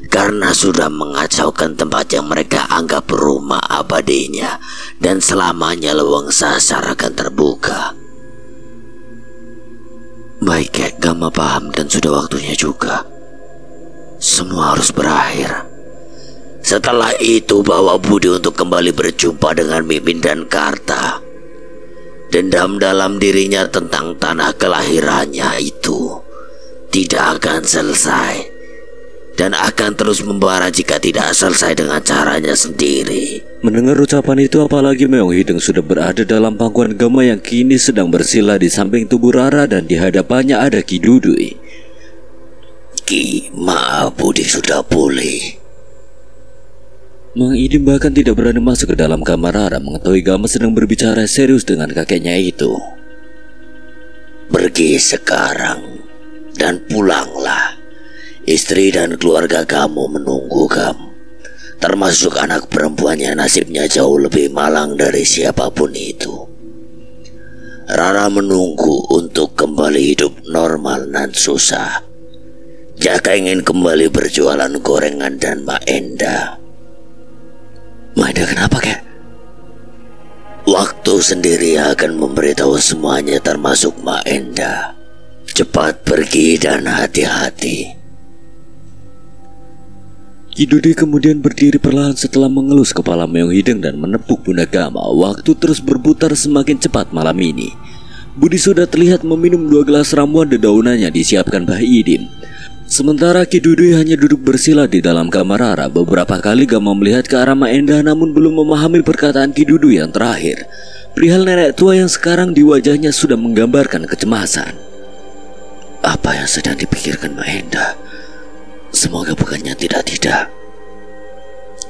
Karena sudah mengacaukan tempat yang mereka anggap rumah abadinya, dan selamanya leweng sasar akan terbuka. Baik, Kek, Gama paham dan sudah waktunya juga. Semua harus berakhir. Setelah itu bawa Budi untuk kembali berjumpa dengan Mimin dan Karta. Dendam dalam dirinya tentang tanah kelahirannya itu tidak akan selesai, dan akan terus membara jika tidak selesai dengan caranya sendiri. Mendengar ucapan itu, apalagi Meong Hideng sudah berada dalam pangkuan Gama yang kini sedang bersila di samping tubuh Rara dan di hadapannya ada Ki Dudui. Ki, maaf, Budi sudah pulih. Mang Idim bahkan tidak berani masuk ke dalam kamar Rara mengetahui Gama sedang berbicara serius dengan kakeknya itu. Pergi sekarang dan pulanglah. Istri dan keluarga kamu menunggu kamu. Termasuk anak perempuannya, nasibnya jauh lebih malang dari siapapun itu. Rara menunggu untuk kembali hidup normal dan susah. Jaka ingin kembali berjualan gorengan dan Mbak Enda. Mbak Enda kenapa, Kek? Waktu sendiri akan memberitahu semuanya, termasuk Mbak Enda. Cepat pergi dan hati-hati. Ki Dudi kemudian berdiri perlahan setelah mengelus kepala Meong Hideng dan menepuk pundak Gama. Waktu terus berputar semakin cepat malam ini. Budi sudah terlihat meminum 2 gelas ramuan dedaunannya disiapkan Mbah Idim. Sementara Ki Dudi hanya duduk bersila di dalam kamar Rara. Beberapa kali Gama melihat ke arah Mak Endah namun belum memahami perkataan Ki Dudi yang terakhir. Perihal nenek tua yang sekarang di wajahnya sudah menggambarkan kecemasan. Apa yang sedang dipikirkan Mak Endah? Semoga bukannya tidak.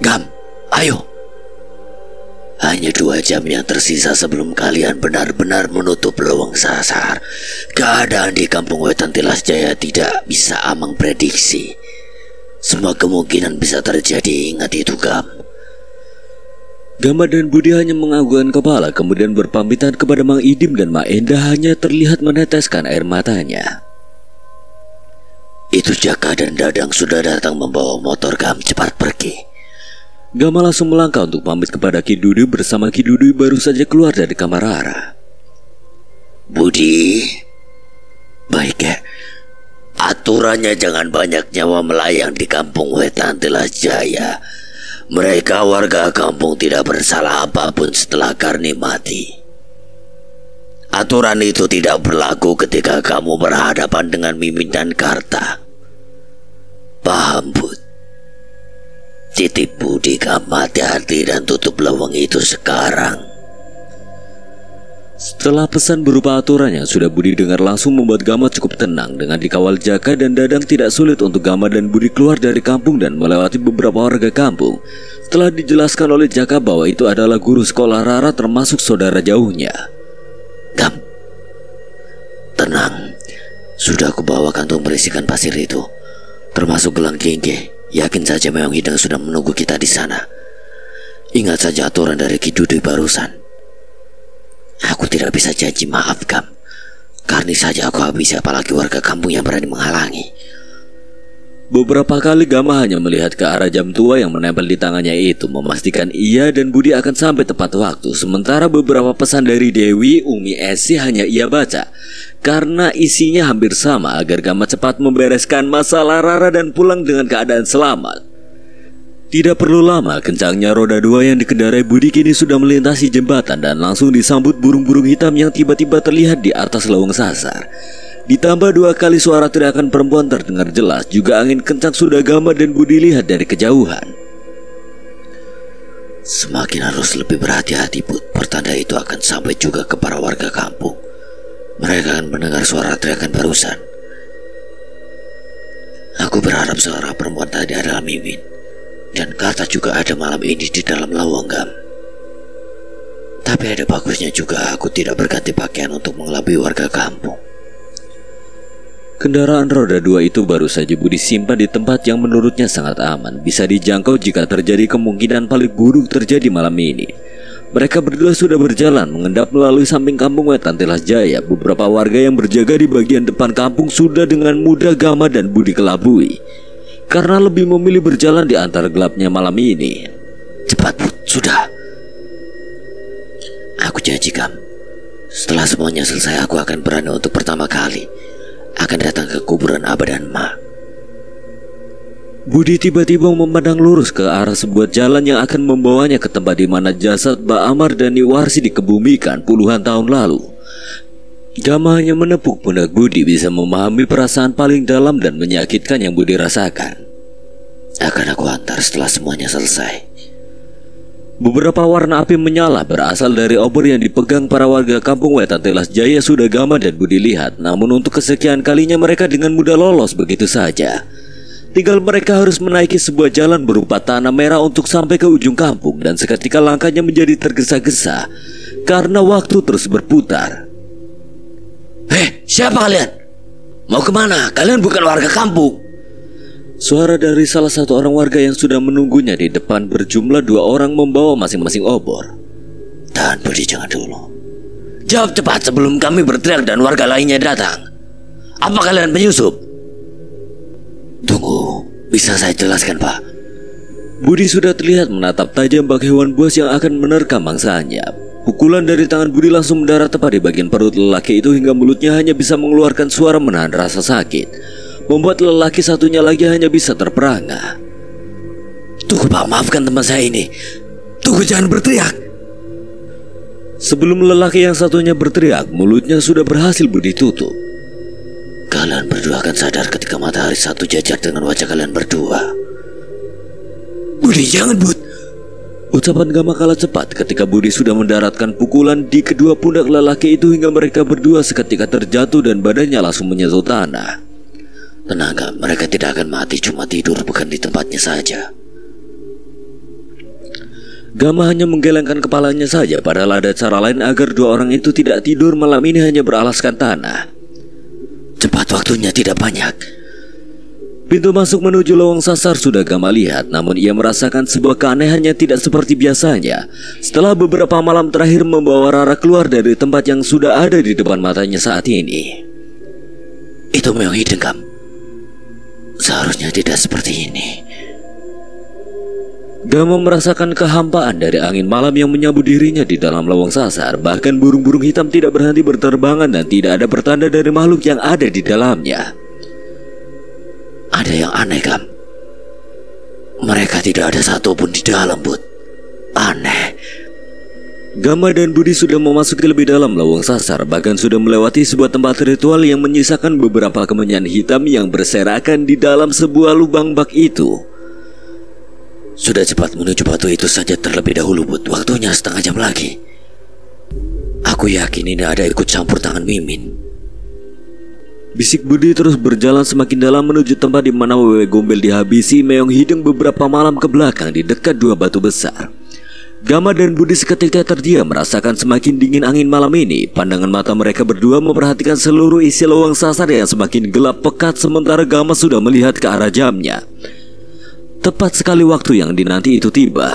Gam, ayo. Hanya 2 jam yang tersisa sebelum kalian benar-benar menutup leweng sasar. Keadaan di kampung Wetan Tilas Jaya tidak bisa Amang prediksi. Semua kemungkinan bisa terjadi, ingat itu, Gam. Gama dan Budi hanya menganggukkan kepala, kemudian berpamitan kepada Mang Idim, dan Mak Endah hanya terlihat meneteskan air matanya. Itu Jaka dan Dadang sudah datang membawa motor, Gam, cepat pergi. Gama langsung melangkah untuk pamit kepada Ki Dudu. Bersama Ki Dudu baru saja keluar dari kamar Rara. Budi, baik ya. Aturannya jangan banyak nyawa melayang di kampung Wetan Telas Jaya. Mereka warga kampung tidak bersalah apapun setelah Karni mati. Aturan itu tidak berlaku ketika kamu berhadapan dengan Mimin dan Karta. Paham, Bud? Titip Budi, kamu hati-hati dan tutup leweng itu sekarang. Setelah pesan berupa aturan yang sudah Budi dengar langsung membuat Gama cukup tenang. Dengan dikawal Jaka dan Dadang tidak sulit untuk Gama dan Budi keluar dari kampung dan melewati beberapa warga kampung. Setelah dijelaskan oleh Jaka bahwa itu adalah guru sekolah Rara termasuk saudara jauhnya. Gam, tenang. Sudah aku bawa kantung berisikan pasir itu, termasuk gelang gengge. Yakin saja Meong Hidang sudah menunggu kita di sana. Ingat saja aturan dari Ki Dudu barusan. Aku tidak bisa janji maaf, Gam. Karni saja aku habisi, apalagi warga kampung yang berani menghalangi. Beberapa kali Gama hanya melihat ke arah jam tua yang menempel di tangannya itu, memastikan ia dan Budi akan sampai tepat waktu. Sementara beberapa pesan dari Dewi, Umi, Esi hanya ia baca, karena isinya hampir sama agar Gama cepat membereskan masalah Rara dan pulang dengan keadaan selamat. Tidak perlu lama, kencangnya roda 2 yang dikendarai Budi kini sudah melintasi jembatan dan langsung disambut burung-burung hitam yang tiba-tiba terlihat di atas lawang sasar. Ditambah 2 kali suara teriakan perempuan terdengar jelas, juga angin kencang sudah Gama dan Budi lihat dari kejauhan. Semakin harus lebih berhati-hati, Bud. Pertanda itu akan sampai juga ke para warga kampung. Mereka akan mendengar suara teriakan barusan. Aku berharap suara perempuan tadi adalah Mimin. Dan Karta juga ada malam ini di dalam lawang, Gam. Tapi ada bagusnya juga aku tidak berganti pakaian untuk mengelabui warga kampung. Kendaraan roda 2 itu baru saja Budi simpan di tempat yang menurutnya sangat aman, bisa dijangkau jika terjadi kemungkinan paling buruk terjadi malam ini. Mereka berdua sudah berjalan mengendap melalui samping kampung Wetan Telas Jaya. Beberapa warga yang berjaga di bagian depan kampung sudah dengan mudah Gama dan Budi kelabui, karena lebih memilih berjalan di antara gelapnya malam ini. Cepat, Bud, sudah. Aku janji, Gam, setelah semuanya selesai aku akan berani untuk pertama kali akan datang ke kuburan Abah dan Ma. Budi tiba-tiba memandang lurus ke arah sebuah jalan yang akan membawanya ke tempat di mana jasad Mbak Amar dan Niwarsi dikebumikan puluhan tahun lalu. Gama hanya menepuk pundak Budi, bisa memahami perasaan paling dalam dan menyakitkan yang Budi rasakan. Akan aku antar setelah semuanya selesai. Beberapa warna api menyala berasal dari obor yang dipegang para warga kampung Wetan Telas Jaya sudah Gama dan Budi lihat. Namun untuk kesekian kalinya mereka dengan mudah lolos begitu saja. Tinggal mereka harus menaiki sebuah jalan berupa tanah merah untuk sampai ke ujung kampung. Dan seketika langkahnya menjadi tergesa-gesa karena waktu terus berputar. Hei, siapa kalian? Mau kemana? Kalian bukan warga kampung. Suara dari salah satu orang warga yang sudah menunggunya di depan berjumlah 2 orang membawa masing-masing obor. Tahan, Budi, jangan dulu. Jawab cepat sebelum kami berteriak dan warga lainnya datang. Apa kalian penyusup? Tunggu, bisa saya jelaskan, Pak? Budi sudah terlihat menatap tajam bak hewan buas yang akan menerkam mangsanya. Pukulan dari tangan Budi langsung mendarat tepat di bagian perut lelaki itu hingga mulutnya hanya bisa mengeluarkan suara menahan rasa sakit, membuat lelaki satunya lagi hanya bisa terperangah. Tunggu, Pak, maafkan teman saya ini. Tunggu, jangan berteriak. Sebelum lelaki yang satunya berteriak, mulutnya sudah berhasil Budi tutup. Kalian berdua akan sadar ketika matahari satu jajar dengan wajah kalian berdua. Budi, jangan, Bud. Ucapan Gama kalah cepat ketika Budi sudah mendaratkan pukulan di kedua pundak lelaki itu hingga mereka berdua seketika terjatuh dan badannya langsung menyentuh tanah. Tenang, Gam, mereka tidak akan mati, cuma tidur bukan di tempatnya saja. Gama hanya menggelengkan kepalanya saja, padahal ada cara lain agar 2 orang itu tidak tidur malam ini hanya beralaskan tanah. Cepat, waktunya tidak banyak. Pintu masuk menuju lowong sasar sudah Gama lihat, namun ia merasakan sebuah keanehan yang tidak seperti biasanya. Setelah beberapa malam terakhir membawa Rara keluar dari tempat yang sudah ada di depan matanya saat ini. Itu Meong Hideng, Gam. Seharusnya tidak seperti ini. Gama merasakan kehampaan dari angin malam yang menyambut dirinya di dalam lowong sasar. Bahkan burung-burung hitam tidak berhenti berterbangan dan tidak ada pertanda dari makhluk yang ada di dalamnya. Ada yang aneh, Gam. Mereka tidak ada satupun di dalam, Bud. Aneh. Gama dan Budi sudah memasuki lebih dalam lowong sasar, bahkan sudah melewati sebuah tempat ritual yang menyisakan beberapa kemenyan hitam yang berserakan di dalam sebuah lubang bak itu. Sudah cepat menuju batu itu saja terlebih dahulu, Bud. Waktunya setengah jam lagi. Aku yakin ini ada ikut campur tangan Mimin. Bisik Budi terus berjalan semakin dalam menuju tempat di mana Wewe Gombel dihabisi Meong Hideng beberapa malam ke belakang di dekat dua batu besar. Gama dan Budi seketika terdiam merasakan semakin dingin angin malam ini. Pandangan mata mereka berdua memperhatikan seluruh isi lowong sasar yang semakin gelap pekat, sementara Gama sudah melihat ke arah jamnya. Tepat sekali waktu yang dinanti itu tiba.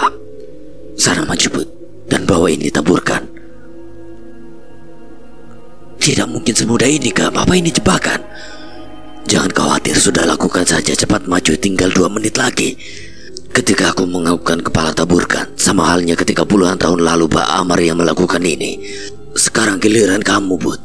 Sana maju, Bud, dan bawa ini taburkan. Tidak mungkin semudah ini, Gam. Apa ini jebakan? Jangan khawatir, sudah lakukan saja. Cepat maju, tinggal 2 menit lagi. Ketika aku mengaupkan kepala taburkan, sama halnya ketika puluhan tahun lalu Pak Amar yang melakukan ini. Sekarang giliran kamu, Bud.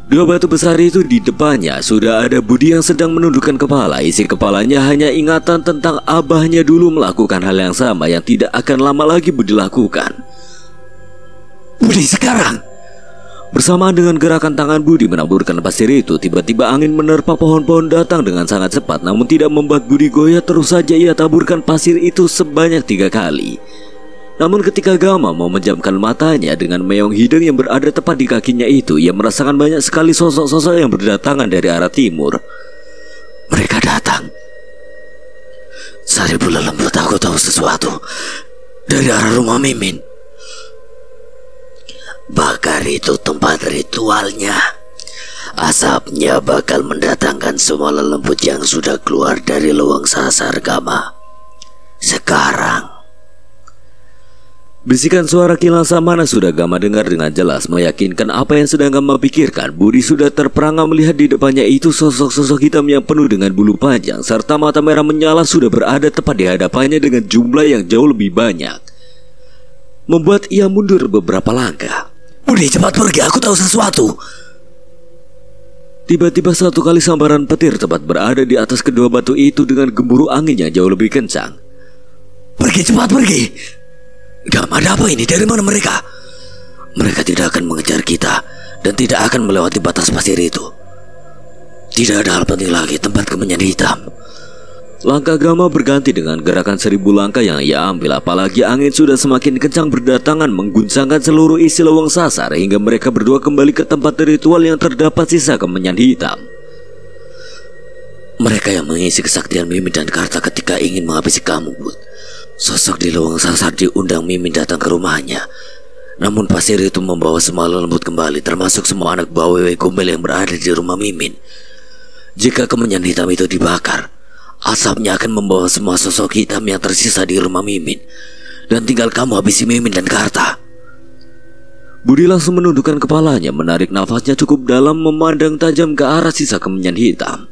Dua batu besar itu di depannya sudah ada Budi yang sedang menundukkan kepala. Isi kepalanya hanya ingatan tentang abahnya dulu melakukan hal yang sama yang tidak akan lama lagi Budi lakukan. Budi, sekarang! Bersamaan dengan gerakan tangan Budi menaburkan pasir itu, tiba-tiba angin menerpa pohon-pohon datang dengan sangat cepat, namun tidak membuat Budi goyah. Terus saja ia taburkan pasir itu sebanyak 3 kali. Namun ketika Gama mau menjamkan matanya dengan Meong Hideng yang berada tepat di kakinya itu, ia merasakan banyak sekali sosok-sosok yang berdatangan dari arah timur. Mereka datang. Sari Bula Lembut, aku tahu sesuatu. Dari arah rumah Mimin. Bakar itu tempat ritualnya. Asapnya bakal mendatangkan semua lelembut yang sudah keluar dari lowong sasar, Gama. Sekarang. Bisikan suara kilasa mana sudah Gama dengar dengan jelas, meyakinkan apa yang sedang Gama pikirkan. Budi sudah terperangah melihat di depannya itu sosok-sosok hitam yang penuh dengan bulu panjang serta mata merah menyala sudah berada tepat di hadapannya dengan jumlah yang jauh lebih banyak, membuat ia mundur beberapa langkah. Budi, cepat pergi, aku tahu sesuatu. Tiba-tiba satu kali sambaran petir tepat berada di atas kedua batu itu dengan gemuruh angin yang jauh lebih kencang. Pergi, cepat pergi. Gam, ada apa ini? Dari mana mereka? Mereka tidak akan mengejar kita dan tidak akan melewati batas pasir itu. Tidak ada hal penting lagi, tempat kemenyan hitam. Langkah Gama berganti dengan gerakan 1000 langkah yang ia ambil, apalagi angin sudah semakin kencang berdatangan mengguncangkan seluruh isi lowong sasar hingga mereka berdua kembali ke tempat ritual yang terdapat sisa kemenyan hitam. Mereka yang mengisi kesaktian Mimin dan Karta ketika ingin menghabisi kamu, Bud. Sosok di lowong sasar diundang Mimin datang ke rumahnya. Namun pasir itu membawa semua lembut kembali, termasuk semua anak buah Wewe Gombel yang berada di rumah Mimin. Jika kemenyan hitam itu dibakar, asapnya akan membawa semua sosok hitam yang tersisa di rumah Mimin. Dan tinggal kamu habisi Mimin dan Karta. Budi langsung menundukkan kepalanya, menarik nafasnya cukup dalam, memandang tajam ke arah sisa kemenyan hitam.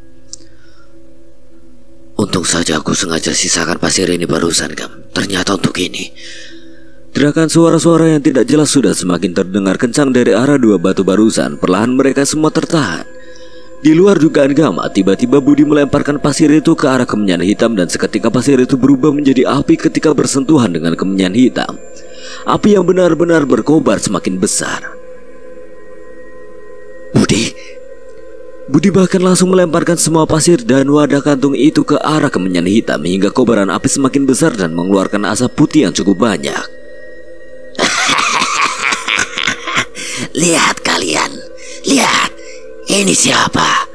Untung saja aku sengaja sisakan pasir ini barusan, Gam. Ternyata untuk ini. Teriakan suara-suara yang tidak jelas sudah semakin terdengar kencang dari arah dua batu barusan. Perlahan mereka semua tertahan. Di luar dugaan Gama, tiba-tiba Budi melemparkan pasir itu ke arah kemenyan hitam dan seketika pasir itu berubah menjadi api ketika bersentuhan dengan kemenyan hitam. Api yang benar-benar berkobar semakin besar. Budi bahkan langsung melemparkan semua pasir dan wadah kantung itu ke arah kemenyan hitam hingga kobaran api semakin besar dan mengeluarkan asap putih yang cukup banyak. Lihat kalian, lihat. Ini siapa?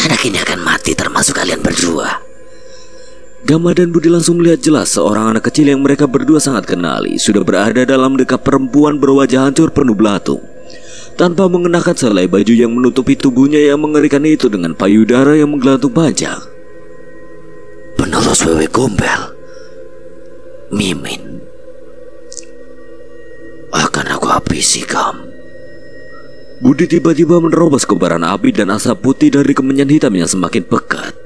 Anak ini akan mati termasuk kalian berdua. Gama dan Budi langsung melihat jelas seorang anak kecil yang mereka berdua sangat kenali sudah berada dalam dekap perempuan berwajah hancur penuh belatung. tanpa mengenakan selai baju yang menutupi tubuhnya yang mengerikan itu dengan payudara yang menggelantung panjang. Penerus Wewe Gombel, Mimin, akan aku habisi kamu. Budi tiba-tiba menerobos kobaran api dan asap putih dari kemenyan hitam yang semakin pekat.